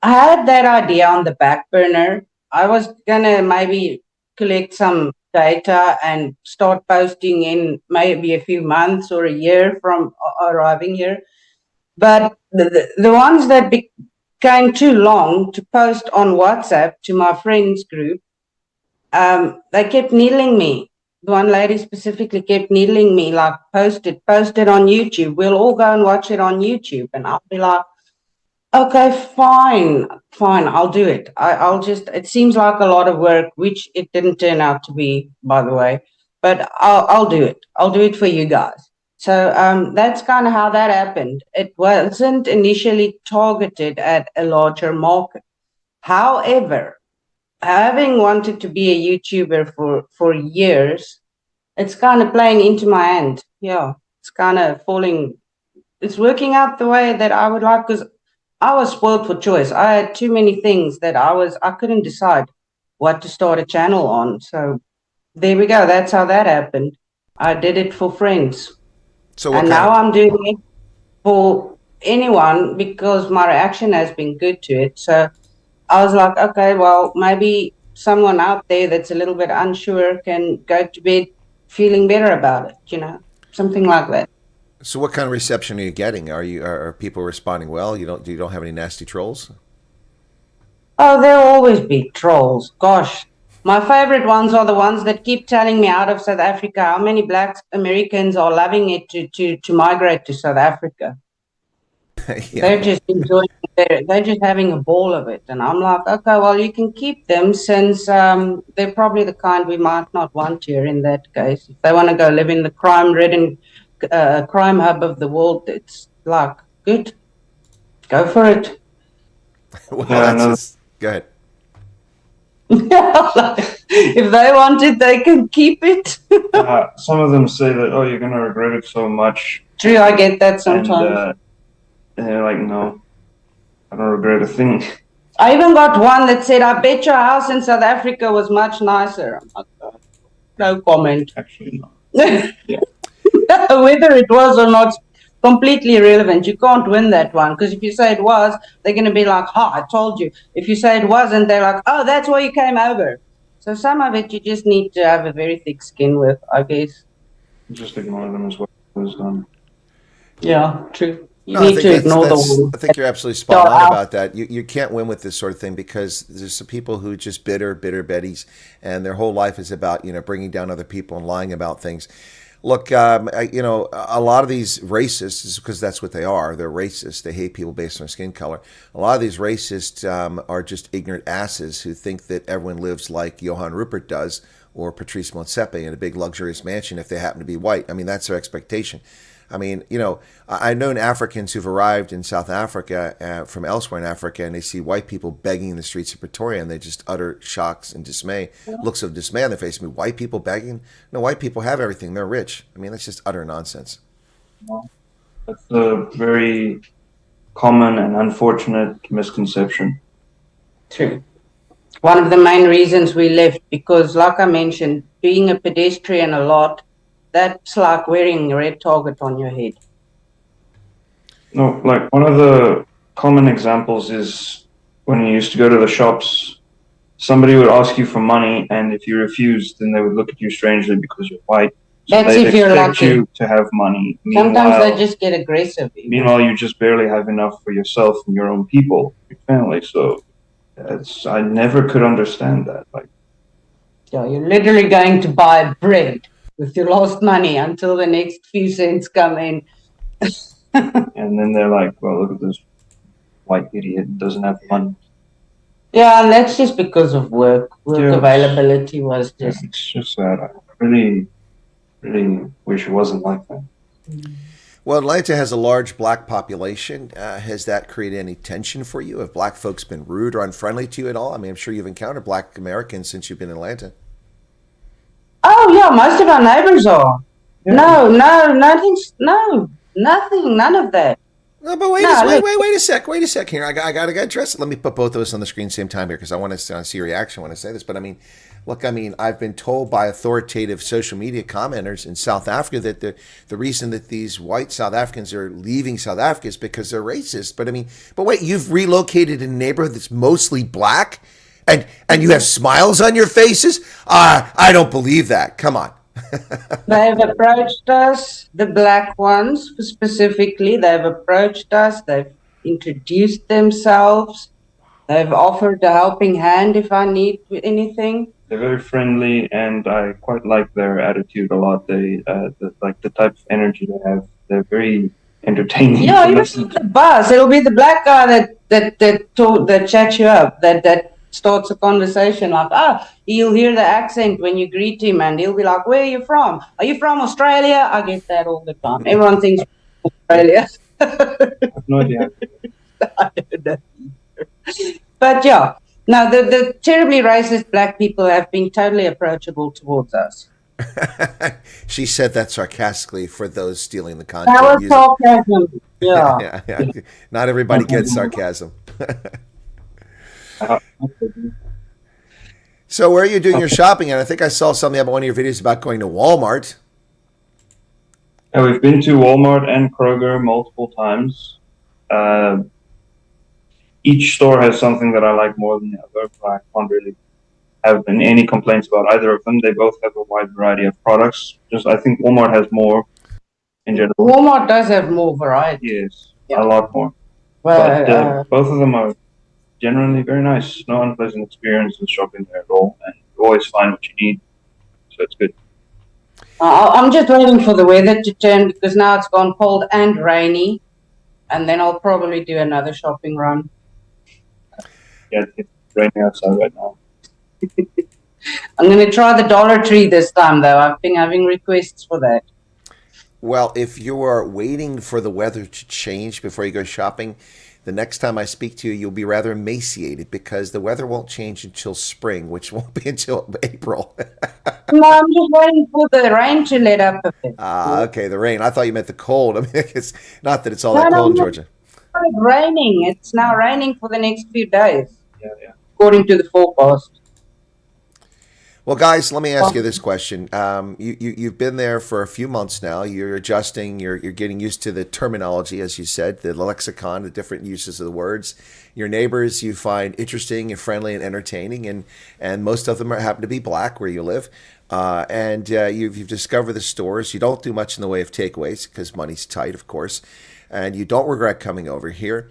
had that idea on the back burner. I was gonna maybe collect some data and start posting in maybe a few months or a year from arriving here. But the ones that became too long to post on WhatsApp to my friends group, they kept needling me. The one lady specifically kept needling me, like, post it on YouTube. We'll all go and watch it on YouTube. And I'll be like, okay, fine, I'll do it. It seems like a lot of work, which it didn't turn out to be, by the way, but I'll do it. I'll do it for you guys. So that's kind of how that happened. It wasn't initially targeted at a larger market. However, having wanted to be a YouTuber for years, it's kind of playing into my hand. Yeah, it's kind of it's working out the way that I would like, because I was spoiled for choice. I had too many things that I couldn't decide what to start a channel on. So there we go. That's how that happened. I did it for friends. And now I'm doing it for anyone because my reaction has been good to it. So I was like, okay, well, maybe someone out there that's a little bit unsure can go to bed feeling better about it, something like that. So what kind of reception are you getting? Are people responding well? You don't have any nasty trolls? Oh, there'll always be trolls. Gosh, my favorite ones are the ones that keep telling me out of South Africa how many Black Americans are loving it to migrate to South Africa. Yeah. They're just enjoying it. They're just having a ball of it. And I'm like, okay, well, you can keep them since they're probably the kind we might not want here in that case. If they want to go live in the crime-ridden crime hub of the world, it's like, good. Go for it. Well, go ahead. If they want it, they can keep it. Some of them say that, you're going to regret it so much. True, I get that sometimes. And they're like, no, I don't regret a thing. I even got one that said, I bet your house in South Africa was much nicer. I'm like, no comment. Actually, no. Yeah. Whether it was or not, completely irrelevant. You can't win that one, because if you say it was, they're going to be like, I told you. If you say it wasn't, they're like, oh, that's why you came over. So some of it you just need to have a very thick skin with, I guess. Just ignore them as well. Yeah, true. You No, need to ignore the one. I think you're absolutely spot on about that. You can't win with this sort of thing because there's some people who just bitter Betties, and their whole life is about bringing down other people and lying about things. Look, a lot of these racists, because that's what they are. They're racist. They hate people based on their skin color. A lot of these racists are just ignorant asses who think that everyone lives like Johann Rupert does or Patrice Motsepe in a big luxurious mansion if they happen to be white. I mean, that's their expectation. I mean, I've known Africans who've arrived in South Africa from elsewhere in Africa, and they see white people begging in the streets of Pretoria, and they just utter shocks and dismay, looks of dismay on their face. I mean, white people begging? No, white people have everything. They're rich. I mean, that's just utter nonsense. That's a very common and unfortunate misconception. True. One of the main reasons we left, because like I mentioned, being a pedestrian a lot, that's like wearing a red target on your head. No, like one of the common examples is when you used to go to the shops, somebody would ask you for money, and if you refused, then they would look at you strangely because you're white. So That's if you're lucky. You to have money. Sometimes they just get aggressive. Meanwhile, you just barely have enough for yourself and your own people, your family. So I never could understand that. Like, yeah, you're literally going to buy bread with your last money until the next few cents come in. And then they're like, well, look at this white idiot, doesn't have money. Yeah, and that's just because of work. Work availability was just... Yeah, it's just that I really, really wish it wasn't like that. Well, Atlanta has a large black population. Has that created any tension for you? Have black folks been rude or unfriendly to you at all? I mean, I'm sure you've encountered black Americans since you've been in Atlanta. Oh, yeah, most of our neighbors are. Yeah. No, nothing, none of that. No, but wait a sec here. I got to address it. Let me put both of us on the screen same time here because I want to see your reaction when I say this. But I mean, look, I've been told by authoritative social media commenters in South Africa that the reason that these white South Africans are leaving South Africa is because they're racist. But wait, you've relocated in a neighborhood that's mostly black? And you have smiles on your faces? I don't believe that. Come on. They've approached us, the black ones specifically. They've approached us. They've introduced themselves. They've offered a helping hand if I need anything. They're very friendly, and I quite like their attitude a lot. They like the type of energy they have. They're very entertaining. Yeah, you'll see the bus. It'll be the black guy that chats you up. That starts a conversation like, you'll hear the accent when you greet him, and he'll be like, where are you from? Are you from Australia? I get that all the time. Everyone thinks Australia. I have no idea. I don't know. But yeah, no, the terribly racist black people have been totally approachable towards us. She said that sarcastically for those stealing the content. That was sarcasm. Yeah. Yeah. Not everybody gets sarcasm. So where are you doing your shopping? And I think I saw something about one of your videos about going to Walmart. Yeah, we've been to Walmart and Kroger multiple times. Each store has something that I like more than the other, but I can't really have any complaints about either of them. They both have a wide variety of products. I think Walmart has more in general. Walmart does have more variety. Yes, a lot more. Well, but both of them are generally very nice. No unpleasant experience with shopping there at all, and you always find what you need, so it's good. I'm just waiting for the weather to turn because now it's gone cold and rainy, and then I'll probably do another shopping run. Yeah, it's raining outside right now. I'm going to try the Dollar Tree this time, though. I've been having requests for that. Well, if you are waiting for the weather to change before you go shopping, the next time I speak to you, you'll be rather emaciated because the weather won't change until spring, which won't be until April. No, I'm just waiting for the rain to let up a bit. Okay, the rain. I thought you meant the cold. I mean, it's not that it's all that cold in Georgia. It's raining. It's now raining for the next few days. Yeah. According to the forecast. Well, guys, let me ask you this question. You've been there for a few months now. You're adjusting. You're getting used to the terminology, as you said, the lexicon, the different uses of the words. Your neighbors you find interesting and friendly and entertaining, and most of them happen to be black where you live. And you've discovered the stores. You don't do much in the way of takeaways because money's tight, of course, and you don't regret coming over here.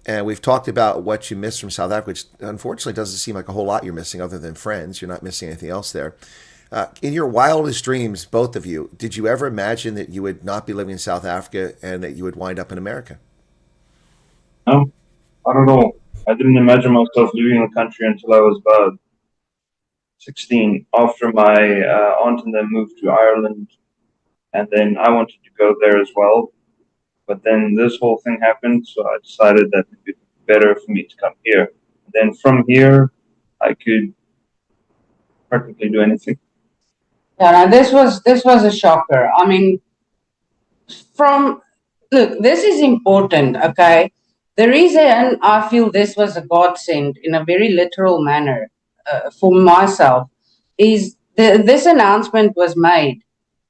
And we've talked about what you miss from South Africa, which unfortunately doesn't seem like a whole lot you're missing other than friends. You're not missing anything else there. In your wildest dreams, both of you, did you ever imagine that you would not be living in South Africa and that you would wind up in America? No, not at all. I didn't imagine myself leaving the country until I was about 16, after my aunt and them moved to Ireland, and then I wanted to go there as well. But then this whole thing happened, so I decided that it would be better for me to come here. And then from here, I could practically do anything. Yeah, no, this was a shocker. I mean, look, this is important, okay? The reason I feel this was a godsend in a very literal manner for myself is this announcement was made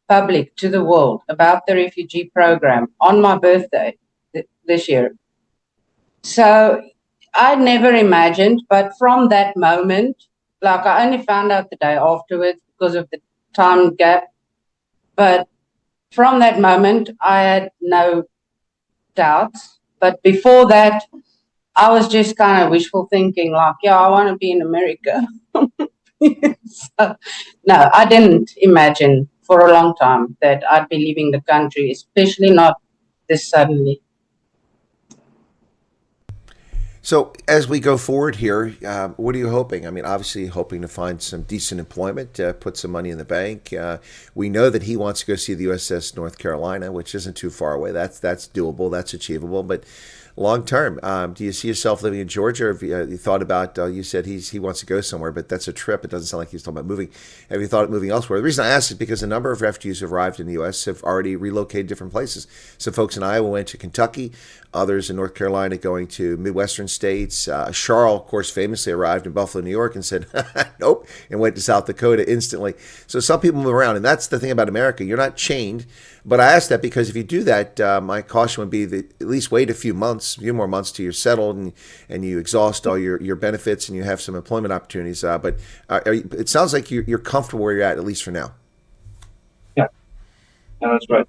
public to the world about the refugee program on my birthday this year. So I never imagined, but from that moment, like I only found out the day afterwards because of the time gap. But from that moment, I had no doubts. But before that, I was just kind of wishful thinking, like, yeah, I want to be in America. So, no, I didn't imagine for a long time that I'd be leaving the country, especially not this suddenly. So as we go forward here, what are you hoping? I mean, obviously hoping to find some decent employment, put some money in the bank. We know that he wants to go see the USS North Carolina, which isn't too far away. That's doable. That's achievable. But long term, do you see yourself living in Georgia? Or have you thought about, you said he wants to go somewhere, but that's a trip. It doesn't sound like he's talking about moving. Have you thought of moving elsewhere? The reason I ask is because a number of refugees who have arrived in the U.S. have already relocated different places. Some folks in Iowa went to Kentucky, others in North Carolina going to Midwestern states. Charles, of course, famously arrived in Buffalo, New York and said, nope, and went to South Dakota instantly. So some people move around, and that's the thing about America. You're not chained. But I ask that because if you do that, my caution would be that at least wait a few more months till you're settled and you exhaust all your benefits and you have some employment opportunities. But it sounds like you're comfortable where you're at least for now. Yeah, that's right.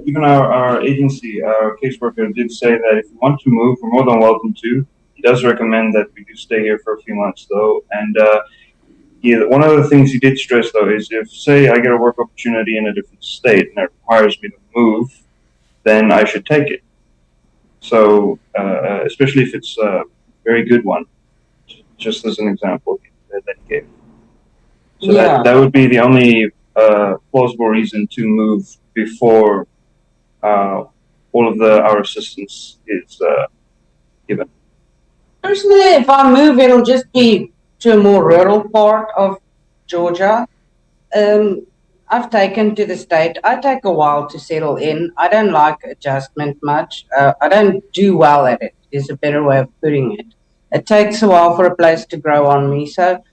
Even our agency, our caseworker did say that if you want to move, we're more than welcome to. He does recommend that we do stay here for a few months, though. And one of the things he did stress, though, is if, say, I get a work opportunity in a different state and it requires me to move, then I should take it. So, especially if it's a very good one, just as an example that he gave. So Yeah. that would be the only plausible reason to move before all of our assistance is given. Personally, if I move, it'll just be to a more rural part of Georgia. I've taken to the state. I take a while to settle in. I don't like adjustment much. I don't do well at it, is a better way of putting it. It takes a while for a place to grow on me. So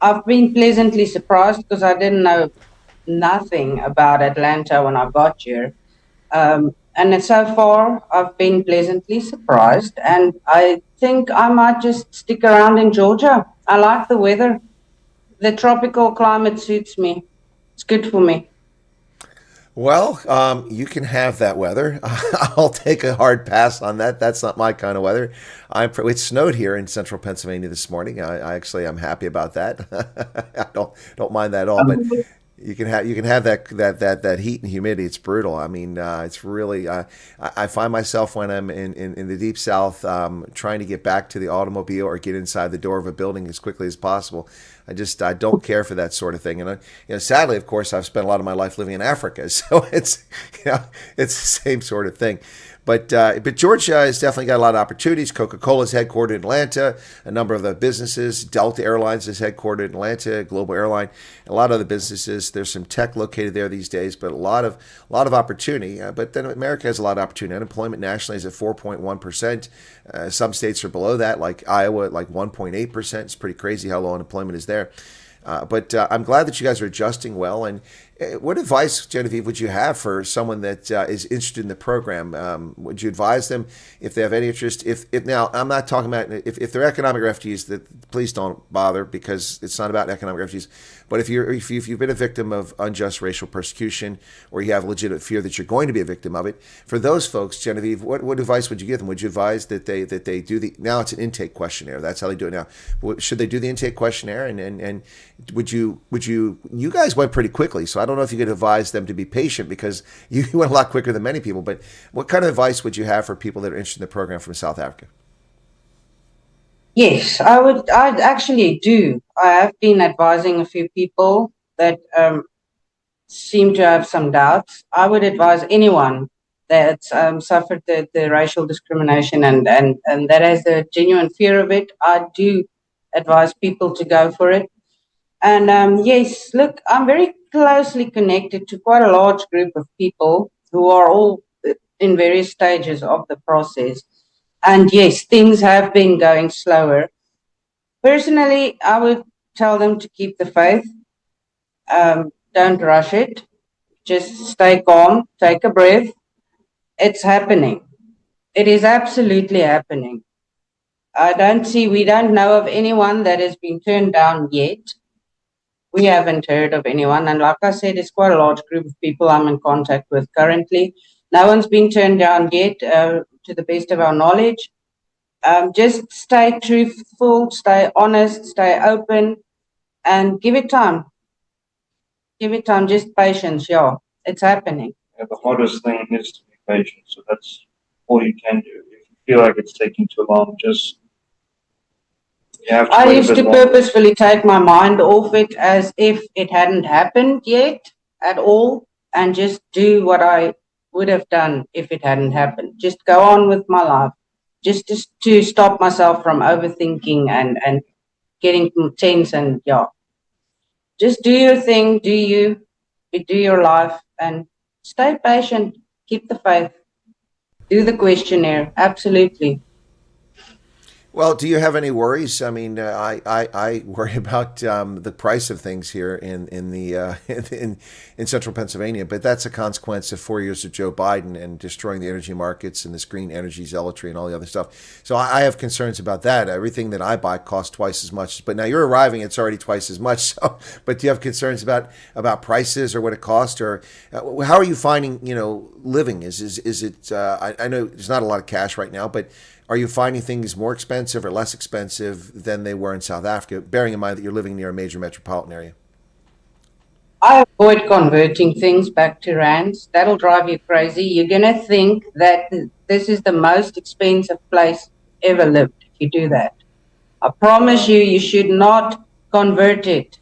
I've been pleasantly surprised because I didn't know nothing about Atlanta when I got here. And so far, I've been pleasantly surprised. And I think I might just stick around in Georgia. I like the weather. The tropical climate suits me. It's good for me. Well, you can have that weather. I'll take a hard pass on that. That's not my kind of weather. It snowed here in central Pennsylvania this morning. I'm happy about that. I don't mind that at all. But you can have that heat and humidity. It's brutal. I mean, it's really. I find myself when I'm in the deep south, trying to get back to the automobile or get inside the door of a building as quickly as possible. I don't care for that sort of thing. And sadly, of course, I've spent a lot of my life living in Africa, so it's the same sort of thing. But Georgia has definitely got a lot of opportunities. Coca-Cola is headquartered in Atlanta. A number of the businesses, Delta Airlines is headquartered in Atlanta, Global Airline, a lot of the businesses. There's some tech located there these days, but a lot of opportunity. But then America has a lot of opportunity. Unemployment nationally is at 4.1%. Some states are below that, like Iowa, at like 1.8%. It's pretty crazy how low unemployment is there. But I'm glad that you guys are adjusting well. And what advice, Genevieve, would you have for someone that is interested in the program? Would you advise them if they have any interest? If now, I'm not talking about if they're economic refugees, that please don't bother, because it's not about economic refugees. But if you've been a victim of unjust racial persecution, or you have legitimate fear that you're going to be a victim of it, for those folks, Genevieve, what advice would you give them? Would you advise that they do now it's an intake questionnaire? That's how they do it now. Should they do the intake questionnaire? And would you guys went pretty quickly, so I don't know if you could advise them to be patient, because you went a lot quicker than many people. But what kind of advice would you have for people that are interested in the program from South Africa? Yes, I would. I actually do. I have been advising a few people that seem to have some doubts. I would advise anyone that's suffered the racial discrimination and that has a genuine fear of it. I do advise people to go for it. And yes, look, I'm very closely connected to quite a large group of people who are all in various stages of the process. And yes, things have been going slower. Personally, I would tell them to keep the faith. Don't rush it. Just stay calm, take a breath. It's happening. It is absolutely happening. We don't know of anyone that has been turned down yet. We haven't heard of anyone. And like I said, it's quite a large group of people I'm in contact with currently. No one's been turned down yet, to the best of our knowledge. Just stay truthful, stay honest, stay open, and give it time. Give it time, just patience, yeah. It's happening. Yeah, the hardest thing is to be patient. So that's all you can do. If you feel like it's taking too long, just you have to I wait a used bit to longer. purposefully take my mind off it as if it hadn't happened yet at all, and just do what I would have done if it hadn't happened. Just go on with my life. Just to stop myself from overthinking and getting tense, and yeah. Just do your thing, do your life, and stay patient. Keep the faith. Do the questionnaire. Absolutely. Well, do you have any worries? I mean, I worry about the price of things here in the in central Pennsylvania, but that's a consequence of 4 years of Joe Biden and destroying the energy markets and this green energy zealotry and all the other stuff. So I have concerns about that. Everything that I buy costs twice as much, but now you're arriving, it's already twice as much. So, but do you have concerns about prices or what it costs, or how are you finding living? Is it? I know there's not a lot of cash right now, but are you finding things more expensive or less expensive than they were in South Africa, bearing in mind that you're living near a major metropolitan area? I avoid converting things back to rands. That'll drive you crazy. You're going to think that this is the most expensive place ever lived if you do that. I promise you, you should not convert it.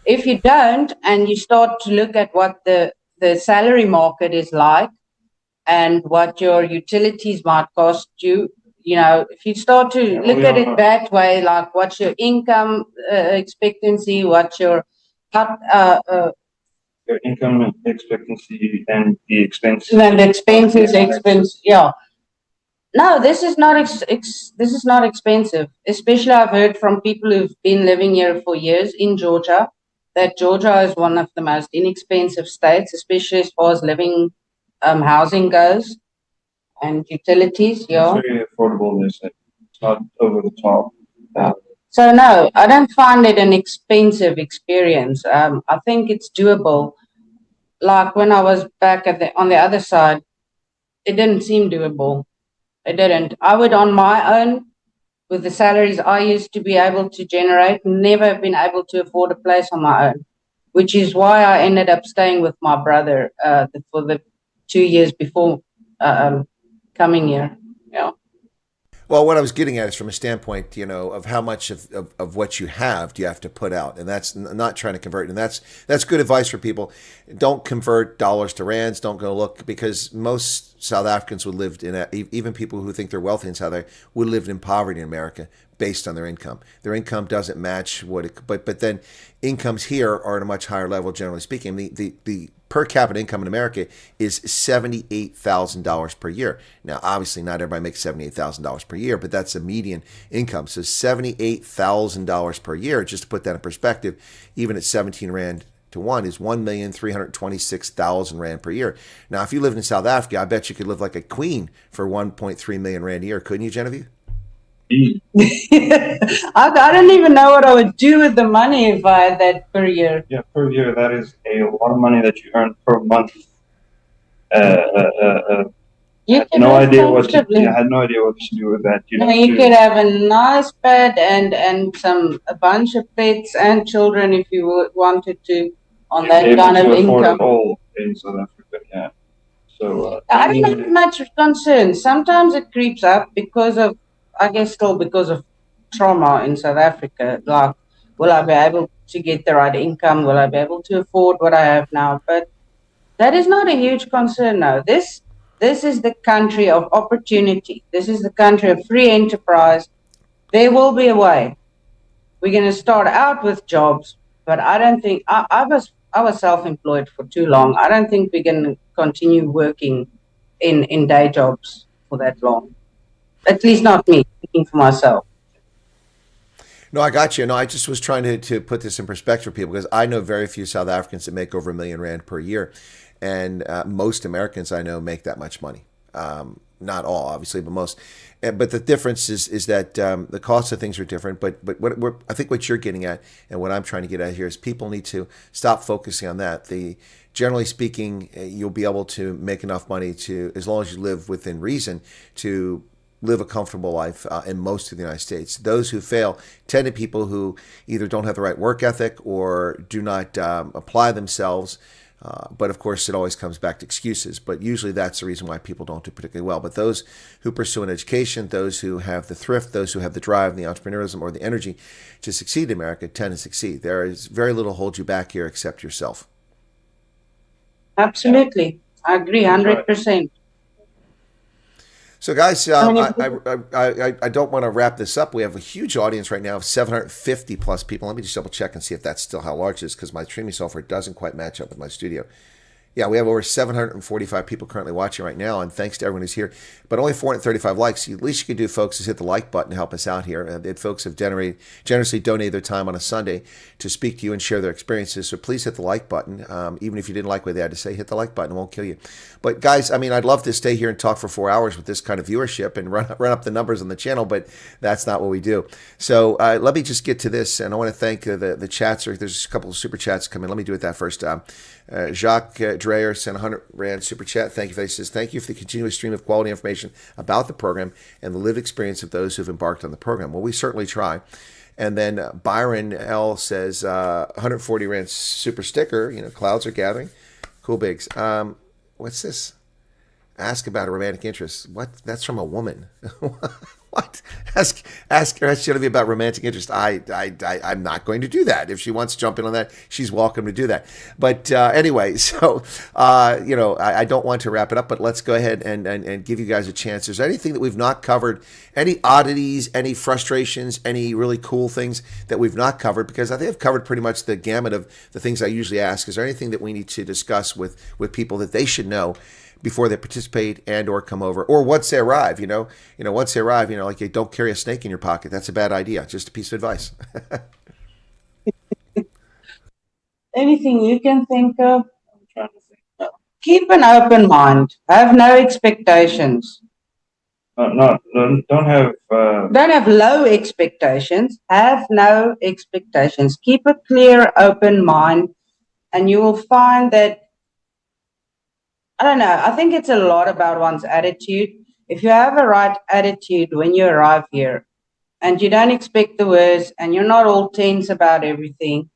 If you don't, and you start to look at what the salary market is like and what your utilities might cost you, if you start to look at it that way, like what's your income expectancy, what's your income expectancy and the expenses. And the expense, yeah. No, this is not this is not expensive. Especially, I've heard from people who've been living here for years in Georgia that Georgia is one of the most inexpensive states, especially as far as living, housing goes, and utilities. Yeah. It's very affordable. They say it's not over the top. So no, I don't find it an expensive experience. I think it's doable. Like when I was back on the other side, it didn't seem doable. It didn't. I would, on my own, with the salaries I used to be able to generate, never have been able to afford a place on my own, which is why I ended up staying with my brother for the 2 years before coming here. Yeah. Well, what I was getting at is from a standpoint, of how much of what you have do you have to put out, and that's not trying to convert. And that's good advice for people. Don't convert dollars to rands. Don't go look, because most South Africans would live even people who think they're wealthy in South Africa would live in poverty in America based on their income. Their income doesn't match but then incomes here are at a much higher level, generally speaking. The per capita income in America is $78,000 per year. Now, obviously, not everybody makes $78,000 per year, but that's a median income. So $78,000 per year, just to put that in perspective, even at 17 Rand to one, is 1,326,000 Rand per year. Now, if you lived in South Africa, I bet you could live like a queen for 1.3 million Rand a year, couldn't you, Genevieve? I don't even know what I would do with the money if I had that per year. Yeah, per year, that is a lot of money that you earn per month. You I had could no live idea what to, comfortably. yeah, I had no idea what to do with that. No, you could have a nice bed and a bunch of pets and children if you wanted to on that kind of afford it income. all in South Africa, yeah. So I don't have much concern. Sometimes it creeps up because of, I guess, still because of trauma in South Africa. Like, will I be able to get the right income? Will I be able to afford what I have now? But that is not a huge concern now. This is the country of opportunity. This is the country of free enterprise. There will be a way. We're going to start out with jobs, but I don't think I was self-employed for too long. I don't think we're going to continue working in day jobs for that long. At least not me, speaking for myself. No, I got you. No, I just was trying to put this in perspective for people because I know very few South Africans that make over 1 million Rand per year. And most Americans I know make that much money. Not all, obviously, but most. But the difference is that the cost of things are different. But I think what you're getting at and what I'm trying to get at here is people need to stop focusing on that. Generally speaking, you'll be able to make enough money to, as long as you live within reason, to live a comfortable life in most of the United States. Those who fail tend to be people who either don't have the right work ethic or do not apply themselves. But of course, it always comes back to excuses. But usually that's the reason why people don't do particularly well. But those who pursue an education, those who have the thrift, those who have the drive and the entrepreneurialism or the energy to succeed in America tend to succeed. There is very little hold you back here except yourself. Absolutely. I agree 100%. So, guys, I don't want to wrap this up. We have a huge audience right now of 750 plus people. Let me just double check and see if that's still how large it is because my streaming software doesn't quite match up with my studio. Yeah, we have over 745 people currently watching right now, and thanks to everyone who's here. But only 435 likes. The least you can do, folks, is hit the like button to help us out here. Folks have generously donated their time on a Sunday to speak to you and share their experiences. So please hit the like button. Even if you didn't like what they had to say, hit the like button. It won't kill you. But guys, I mean, I'd love to stay here and talk for 4 hours with this kind of viewership and run up the numbers on the channel, but that's not what we do. So let me just get to this, and I want to thank the chats. There's a couple of super chats coming. Let me do it that first. Jacques Dreyer sent 100 Rand super chat. Thank you. He says, thank you for the continuous stream of quality information about the program and the lived experience of those who've embarked on the program. Well, we certainly try. And then Byron L says, 140 Rand super sticker. Clouds are gathering. Cool bigs. What's this? Ask about a romantic interest. What? That's from a woman. What? Ask Genevieve about romantic interest. I'm not going to do that. If she wants to jump in on that, she's welcome to do that. But anyway, so I don't want to wrap it up, but let's go ahead and give you guys a chance. Is there anything that we've not covered? Any oddities? Any frustrations? Any really cool things that we've not covered? Because I think I've covered pretty much the gamut of the things I usually ask. Is there anything that we need to discuss with people that they should know before they participate and or come over, or once they arrive, once they arrive, like you don't carry a snake in your pocket. That's a bad idea. Just a piece of advice. Anything you can think of? I'm trying to think. Keep an open mind. Have no expectations. Don't have. Don't have low expectations. Have no expectations. Keep a clear, open mind, and you will find that. I don't know. I think it's a lot about one's attitude. If you have a right attitude when you arrive here and you don't expect the worst and you're not all tense about everything,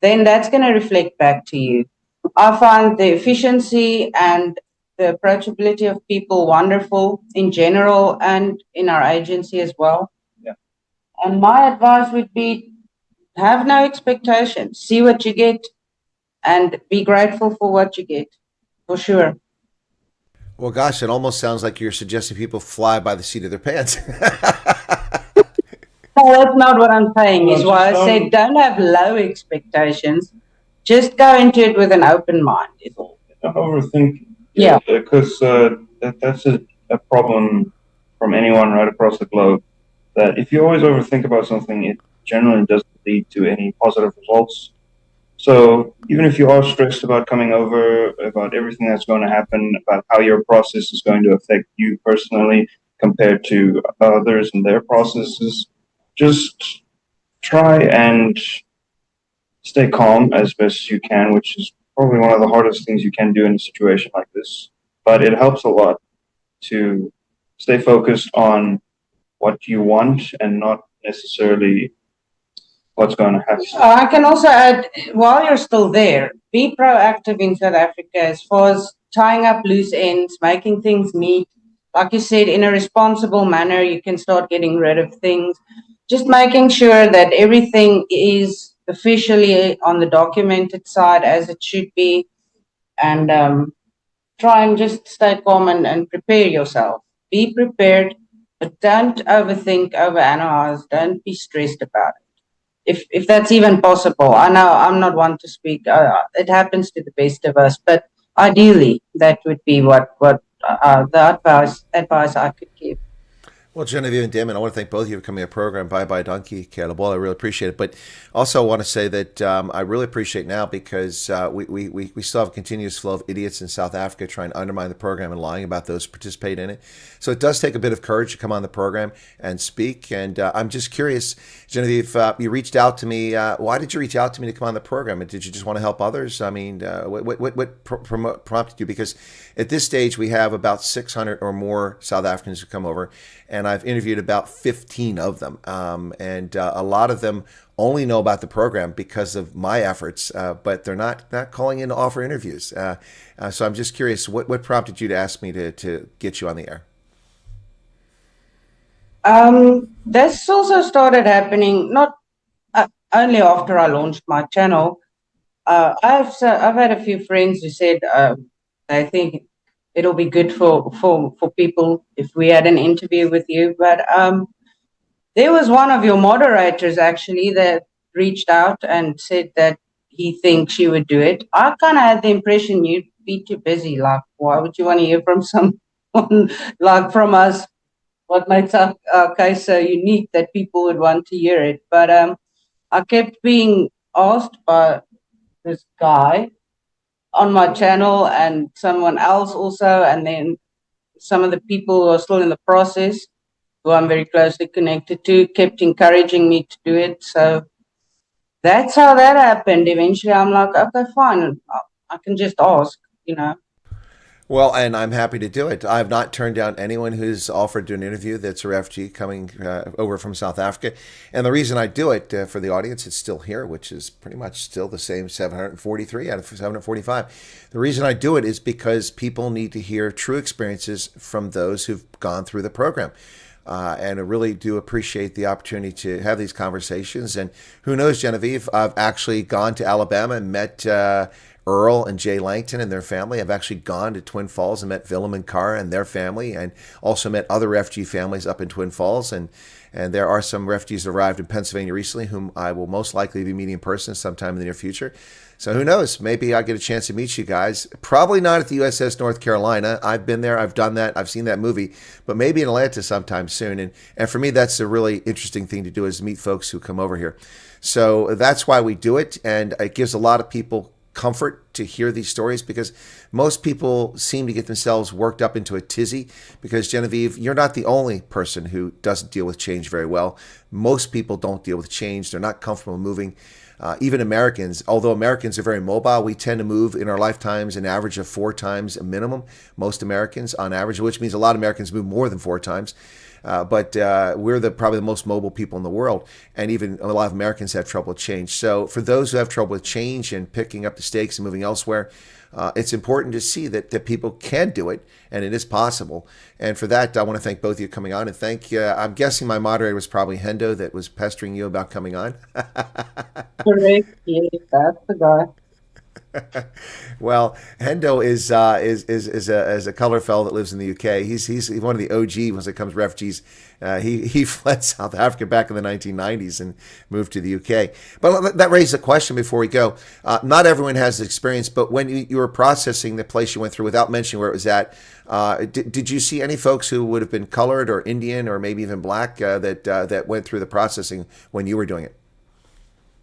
then that's going to reflect back to you. I find the efficiency and the approachability of people wonderful in general and in our agency as well. Yeah. And my advice would be have no expectations. See what you get and be grateful for what you get, for sure. Well, gosh, it almost sounds like you're suggesting people fly by the seat of their pants. No, that's not what I'm saying. Is why I said don't have low expectations. Just go into it with an open mind. Is all. overthink. Yeah. Because that's a problem from anyone right across the globe. That if you always overthink about something, it generally doesn't lead to any positive results. So even if you are stressed about coming over, about everything that's going to happen, about how your process is going to affect you personally compared to others and their processes, just try and stay calm as best you can, which is probably one of the hardest things you can do in a situation like this. But it helps a lot to stay focused on what you want and not necessarily what's going to happen. I can also add, while you're still there, be proactive in South Africa as far as tying up loose ends, making things neat. Like you said, in a responsible manner, you can start getting rid of things. Just making sure that everything is officially on the documented side as it should be, and try and just stay calm and prepare yourself. Be prepared, but don't overthink, overanalyze. Don't be stressed about it. If that's even possible. I know I'm not one to speak. It happens to the best of us, but ideally, that would be what the advice I could give. Well, Genevieve and Damon, I want to thank both of you for coming to the program. Bye bye, Donkey Cannibal. I really appreciate it. But also, I want to say that I really appreciate now because we still have a continuous flow of idiots in South Africa trying to undermine the program and lying about those who participate in it. So it does take a bit of courage to come on the program and speak. And I'm just curious, Genevieve, you reached out to me. Why did you reach out to me to come on the program? And did you just want to help others? I mean, what prompted you? Because at this stage, we have about 600 or more South Africans who come over. And I've interviewed about 15 of them. And a lot of them only know about the program because of my efforts, but they're not calling in to offer interviews. So I'm just curious, what prompted you to ask me to get you on the air? This also started happening not only after I launched my channel. I've had a few friends who said they think it'll be good for people if we had an interview with you. But there was one of your moderators actually that reached out and said that he thinks you would do it. I kind of had the impression you'd be too busy. Like, why would you want to hear from someone like from us? What makes our case so unique that people would want to hear it? But I kept being asked by this guy on my channel and someone else also, and then some of the people who are still in the process, who I'm very closely connected to, kept encouraging me to do it. So that's how that happened. Eventually, I'm like, okay, fine, I can just ask, you know. Well, and I'm happy to do it. I've not turned down anyone who's offered to do an interview that's a refugee coming over from South Africa. And the reason I do it for the audience, it's still here, which is pretty much still the same 743 out of 745. The reason I do it is because people need to hear true experiences from those who've gone through the program. And I really do appreciate the opportunity to have these conversations. And who knows, Genevieve, I've actually gone to Alabama and met Earl and Jay Langton and their family. I've actually gone to Twin Falls and met Willem and Cara and their family, and also met other refugee families up in Twin Falls. And there are some refugees that arrived in Pennsylvania recently whom I will most likely be meeting in person sometime in the near future. So who knows? Maybe I'll get a chance to meet you guys. Probably not at the USS North Carolina. I've been there. I've done that. I've seen that movie. But maybe in Atlanta sometime soon. And for me, that's a really interesting thing to do, is meet folks who come over here. So that's why we do it. And it gives a lot of people comfort to hear these stories, because most people seem to get themselves worked up into a tizzy. Because Genevieve, you're not the only person who doesn't deal with change very well. Most people don't deal with change. They're not comfortable moving. Even Americans, although Americans are very mobile, we tend to move in our lifetimes an average of 4 times a minimum. Most Americans on average, which means a lot of Americans move more than 4 times. But we're probably the most mobile people in the world. And even a lot of Americans have trouble with change. So for those who have trouble with change and picking up the stakes and moving elsewhere, it's important to see that people can do it, and it is possible. And for that, I want to thank both of you coming on. And thank you. I'm guessing my moderator was probably Hendo that was pestering you about coming on. Correct. Yes, that's the guy. Well, Hendo is a color fellow that lives in the UK. He's one of the OG when it comes to refugees. He fled South Africa back in the 1990s and moved to the UK. But that raises a question before we go. Not everyone has the experience, but when you were processing the place you went through, without mentioning where it was at, did you see any folks who would have been colored or Indian or maybe even black that went through the processing when you were doing it?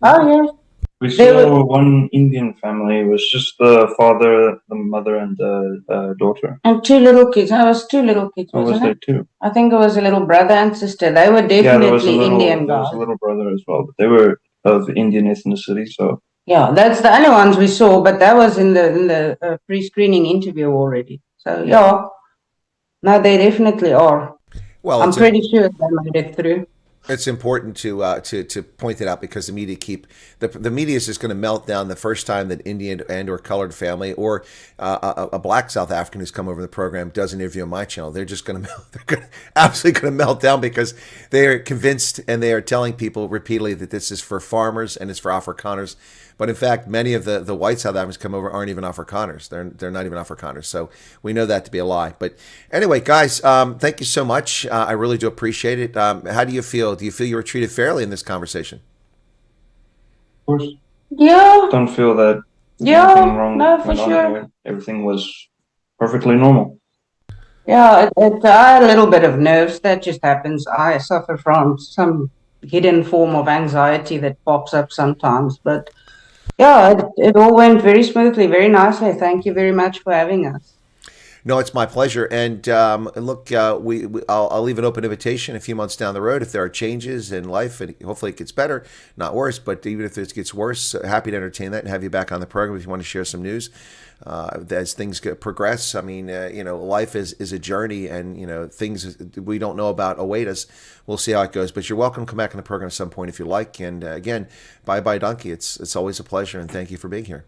Oh, yes. We They were, saw one Indian family. It was just the father, the mother, and the daughter. and two little kids. No, it was two little kids, Or was wasn't there it? two? I think it was a little brother and sister. They were Yeah, there was a definitely Indian there was guys. a little brother as well, but they were of Indian ethnicity. So Yeah, that's the only ones we saw, but that was in the pre-screening interview already. So yeah, no, they definitely are. Well, I'm pretty sure they made it through. it's important to point it out because the media the media is just going to melt down the first time that Indian and or colored family or a black South African who's come over the program does an interview on my channel. They're just going to absolutely going to melt down because they are convinced and they are telling people repeatedly that this is for farmers and it's for Afrikaners. But in fact, many of the white South Africans come over aren't even Afrikaners. They're not even Afrikaners. So we know that to be a lie. But anyway, guys, thank you so much. I really do appreciate it. How do you feel? Do you feel you were treated fairly in this conversation? of course, Yeah, don't feel that yeah, anything wrong no, for went on sure. here. Everything was perfectly normal. Yeah, I had a little bit of nerves. That just happens. I suffer from some hidden form of anxiety that pops up sometimes. But yeah, it all went very smoothly, very nicely. Thank you very much for having us. No, it's my pleasure. And look, I'll leave an open invitation a few months down the road if there are changes in life, and hopefully it gets better, not worse. But even if it gets worse, happy to entertain that and have you back on the program if you want to share some news as things progress. I mean, life is a journey, and things we don't know about await us. We'll see how it goes. But you're welcome to come back on the program at some point if you like. And again, bye bye, Donkey. It's always a pleasure, and thank you for being here.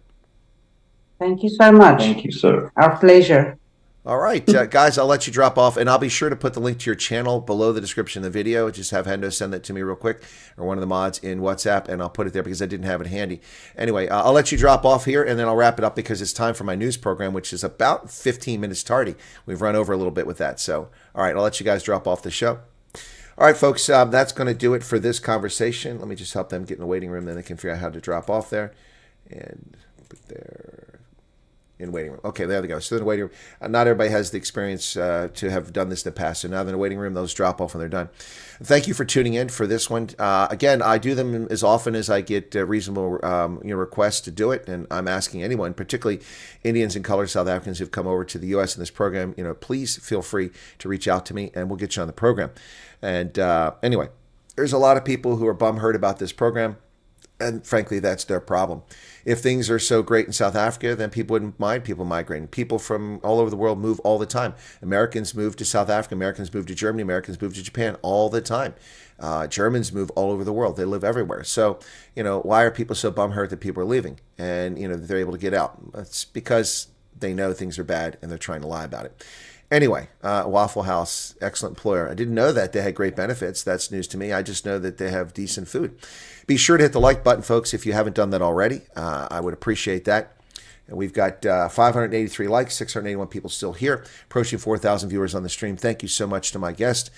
Thank you so much. Thank you, sir. Our pleasure. All right, guys, I'll let you drop off, and I'll be sure to put the link to your channel below the description of the video. Just have Hendo send that to me real quick, or one of the mods in WhatsApp, and I'll put it there because I didn't have it handy. Anyway, I'll let you drop off here, and then I'll wrap it up because it's time for my news program, which is about 15 minutes tardy. We've run over a little bit with that. So, all right, I'll let you guys drop off the show. All right, folks, that's going to do it for this conversation. Let me just help them get in the waiting room, then they can figure out how to drop off there. And put there... in waiting room. Okay, there they go. So in the waiting room. Not everybody has the experience to have done this in the past. So now they're in the waiting room. Those drop off when they're done. Thank you for tuning in for this one. Again, I do them as often as I get reasonable requests to do it. And I'm asking anyone, particularly Indians and colored South Africans who've come over to the U.S. in this program, please feel free to reach out to me and we'll get you on the program. And anyway, there's a lot of people who are bumhurt about this program. And frankly, that's their problem. If things are so great in South Africa, then people wouldn't mind people migrating. People from all over the world move all the time. Americans move to South Africa. Americans move to Germany. Americans move to Japan all the time. Germans move all over the world. They live everywhere. So, why are people so bumhurt that people are leaving and, that they're able to get out? It's because they know things are bad and they're trying to lie about it. Anyway, Waffle House, excellent employer. I didn't know that they had great benefits. That's news to me. I just know that they have decent food. Be sure to hit the like button, folks, if you haven't done that already. I would appreciate that. And we've got 583 likes, 681 people still here, approaching 4,000 viewers on the stream. Thank you so much to my guest,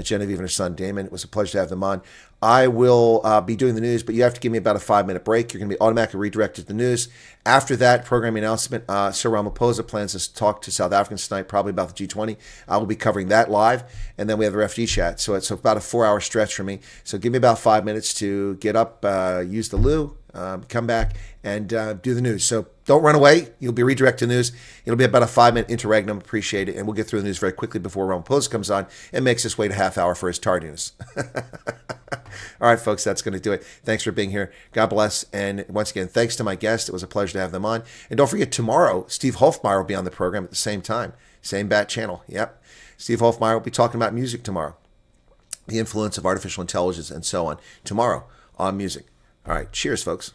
Genevieve and her son, Damon. It was a pleasure to have them on. I will be doing the news, but you have to give me about a 5-minute break. You're going to be automatically redirected to the news. After that programming announcement, Sir Ramaphosa plans to talk to South Africans tonight, probably about the G20. I will be covering that live, and then we have the refugee chat. So it's about a 4-hour stretch for me. So give me about 5 minutes to get up, use the loo, come back, and do the news. So don't run away. You'll be redirected to the news. It'll be about a 5-minute interregnum. Appreciate it. And we'll get through the news very quickly before Ramaphosa comes on and makes us wait a half hour for his tardiness. All right, folks, that's going to do it. Thanks for being here. God bless. And once again, thanks to my guest. It was a pleasure to have them on. And don't forget, tomorrow, Steve Hofmeyer will be on the program at the same time. Same bat channel. Yep. Steve Hofmeyer will be talking about music tomorrow. The influence of artificial intelligence and so on. Tomorrow on music. All right. Cheers, folks.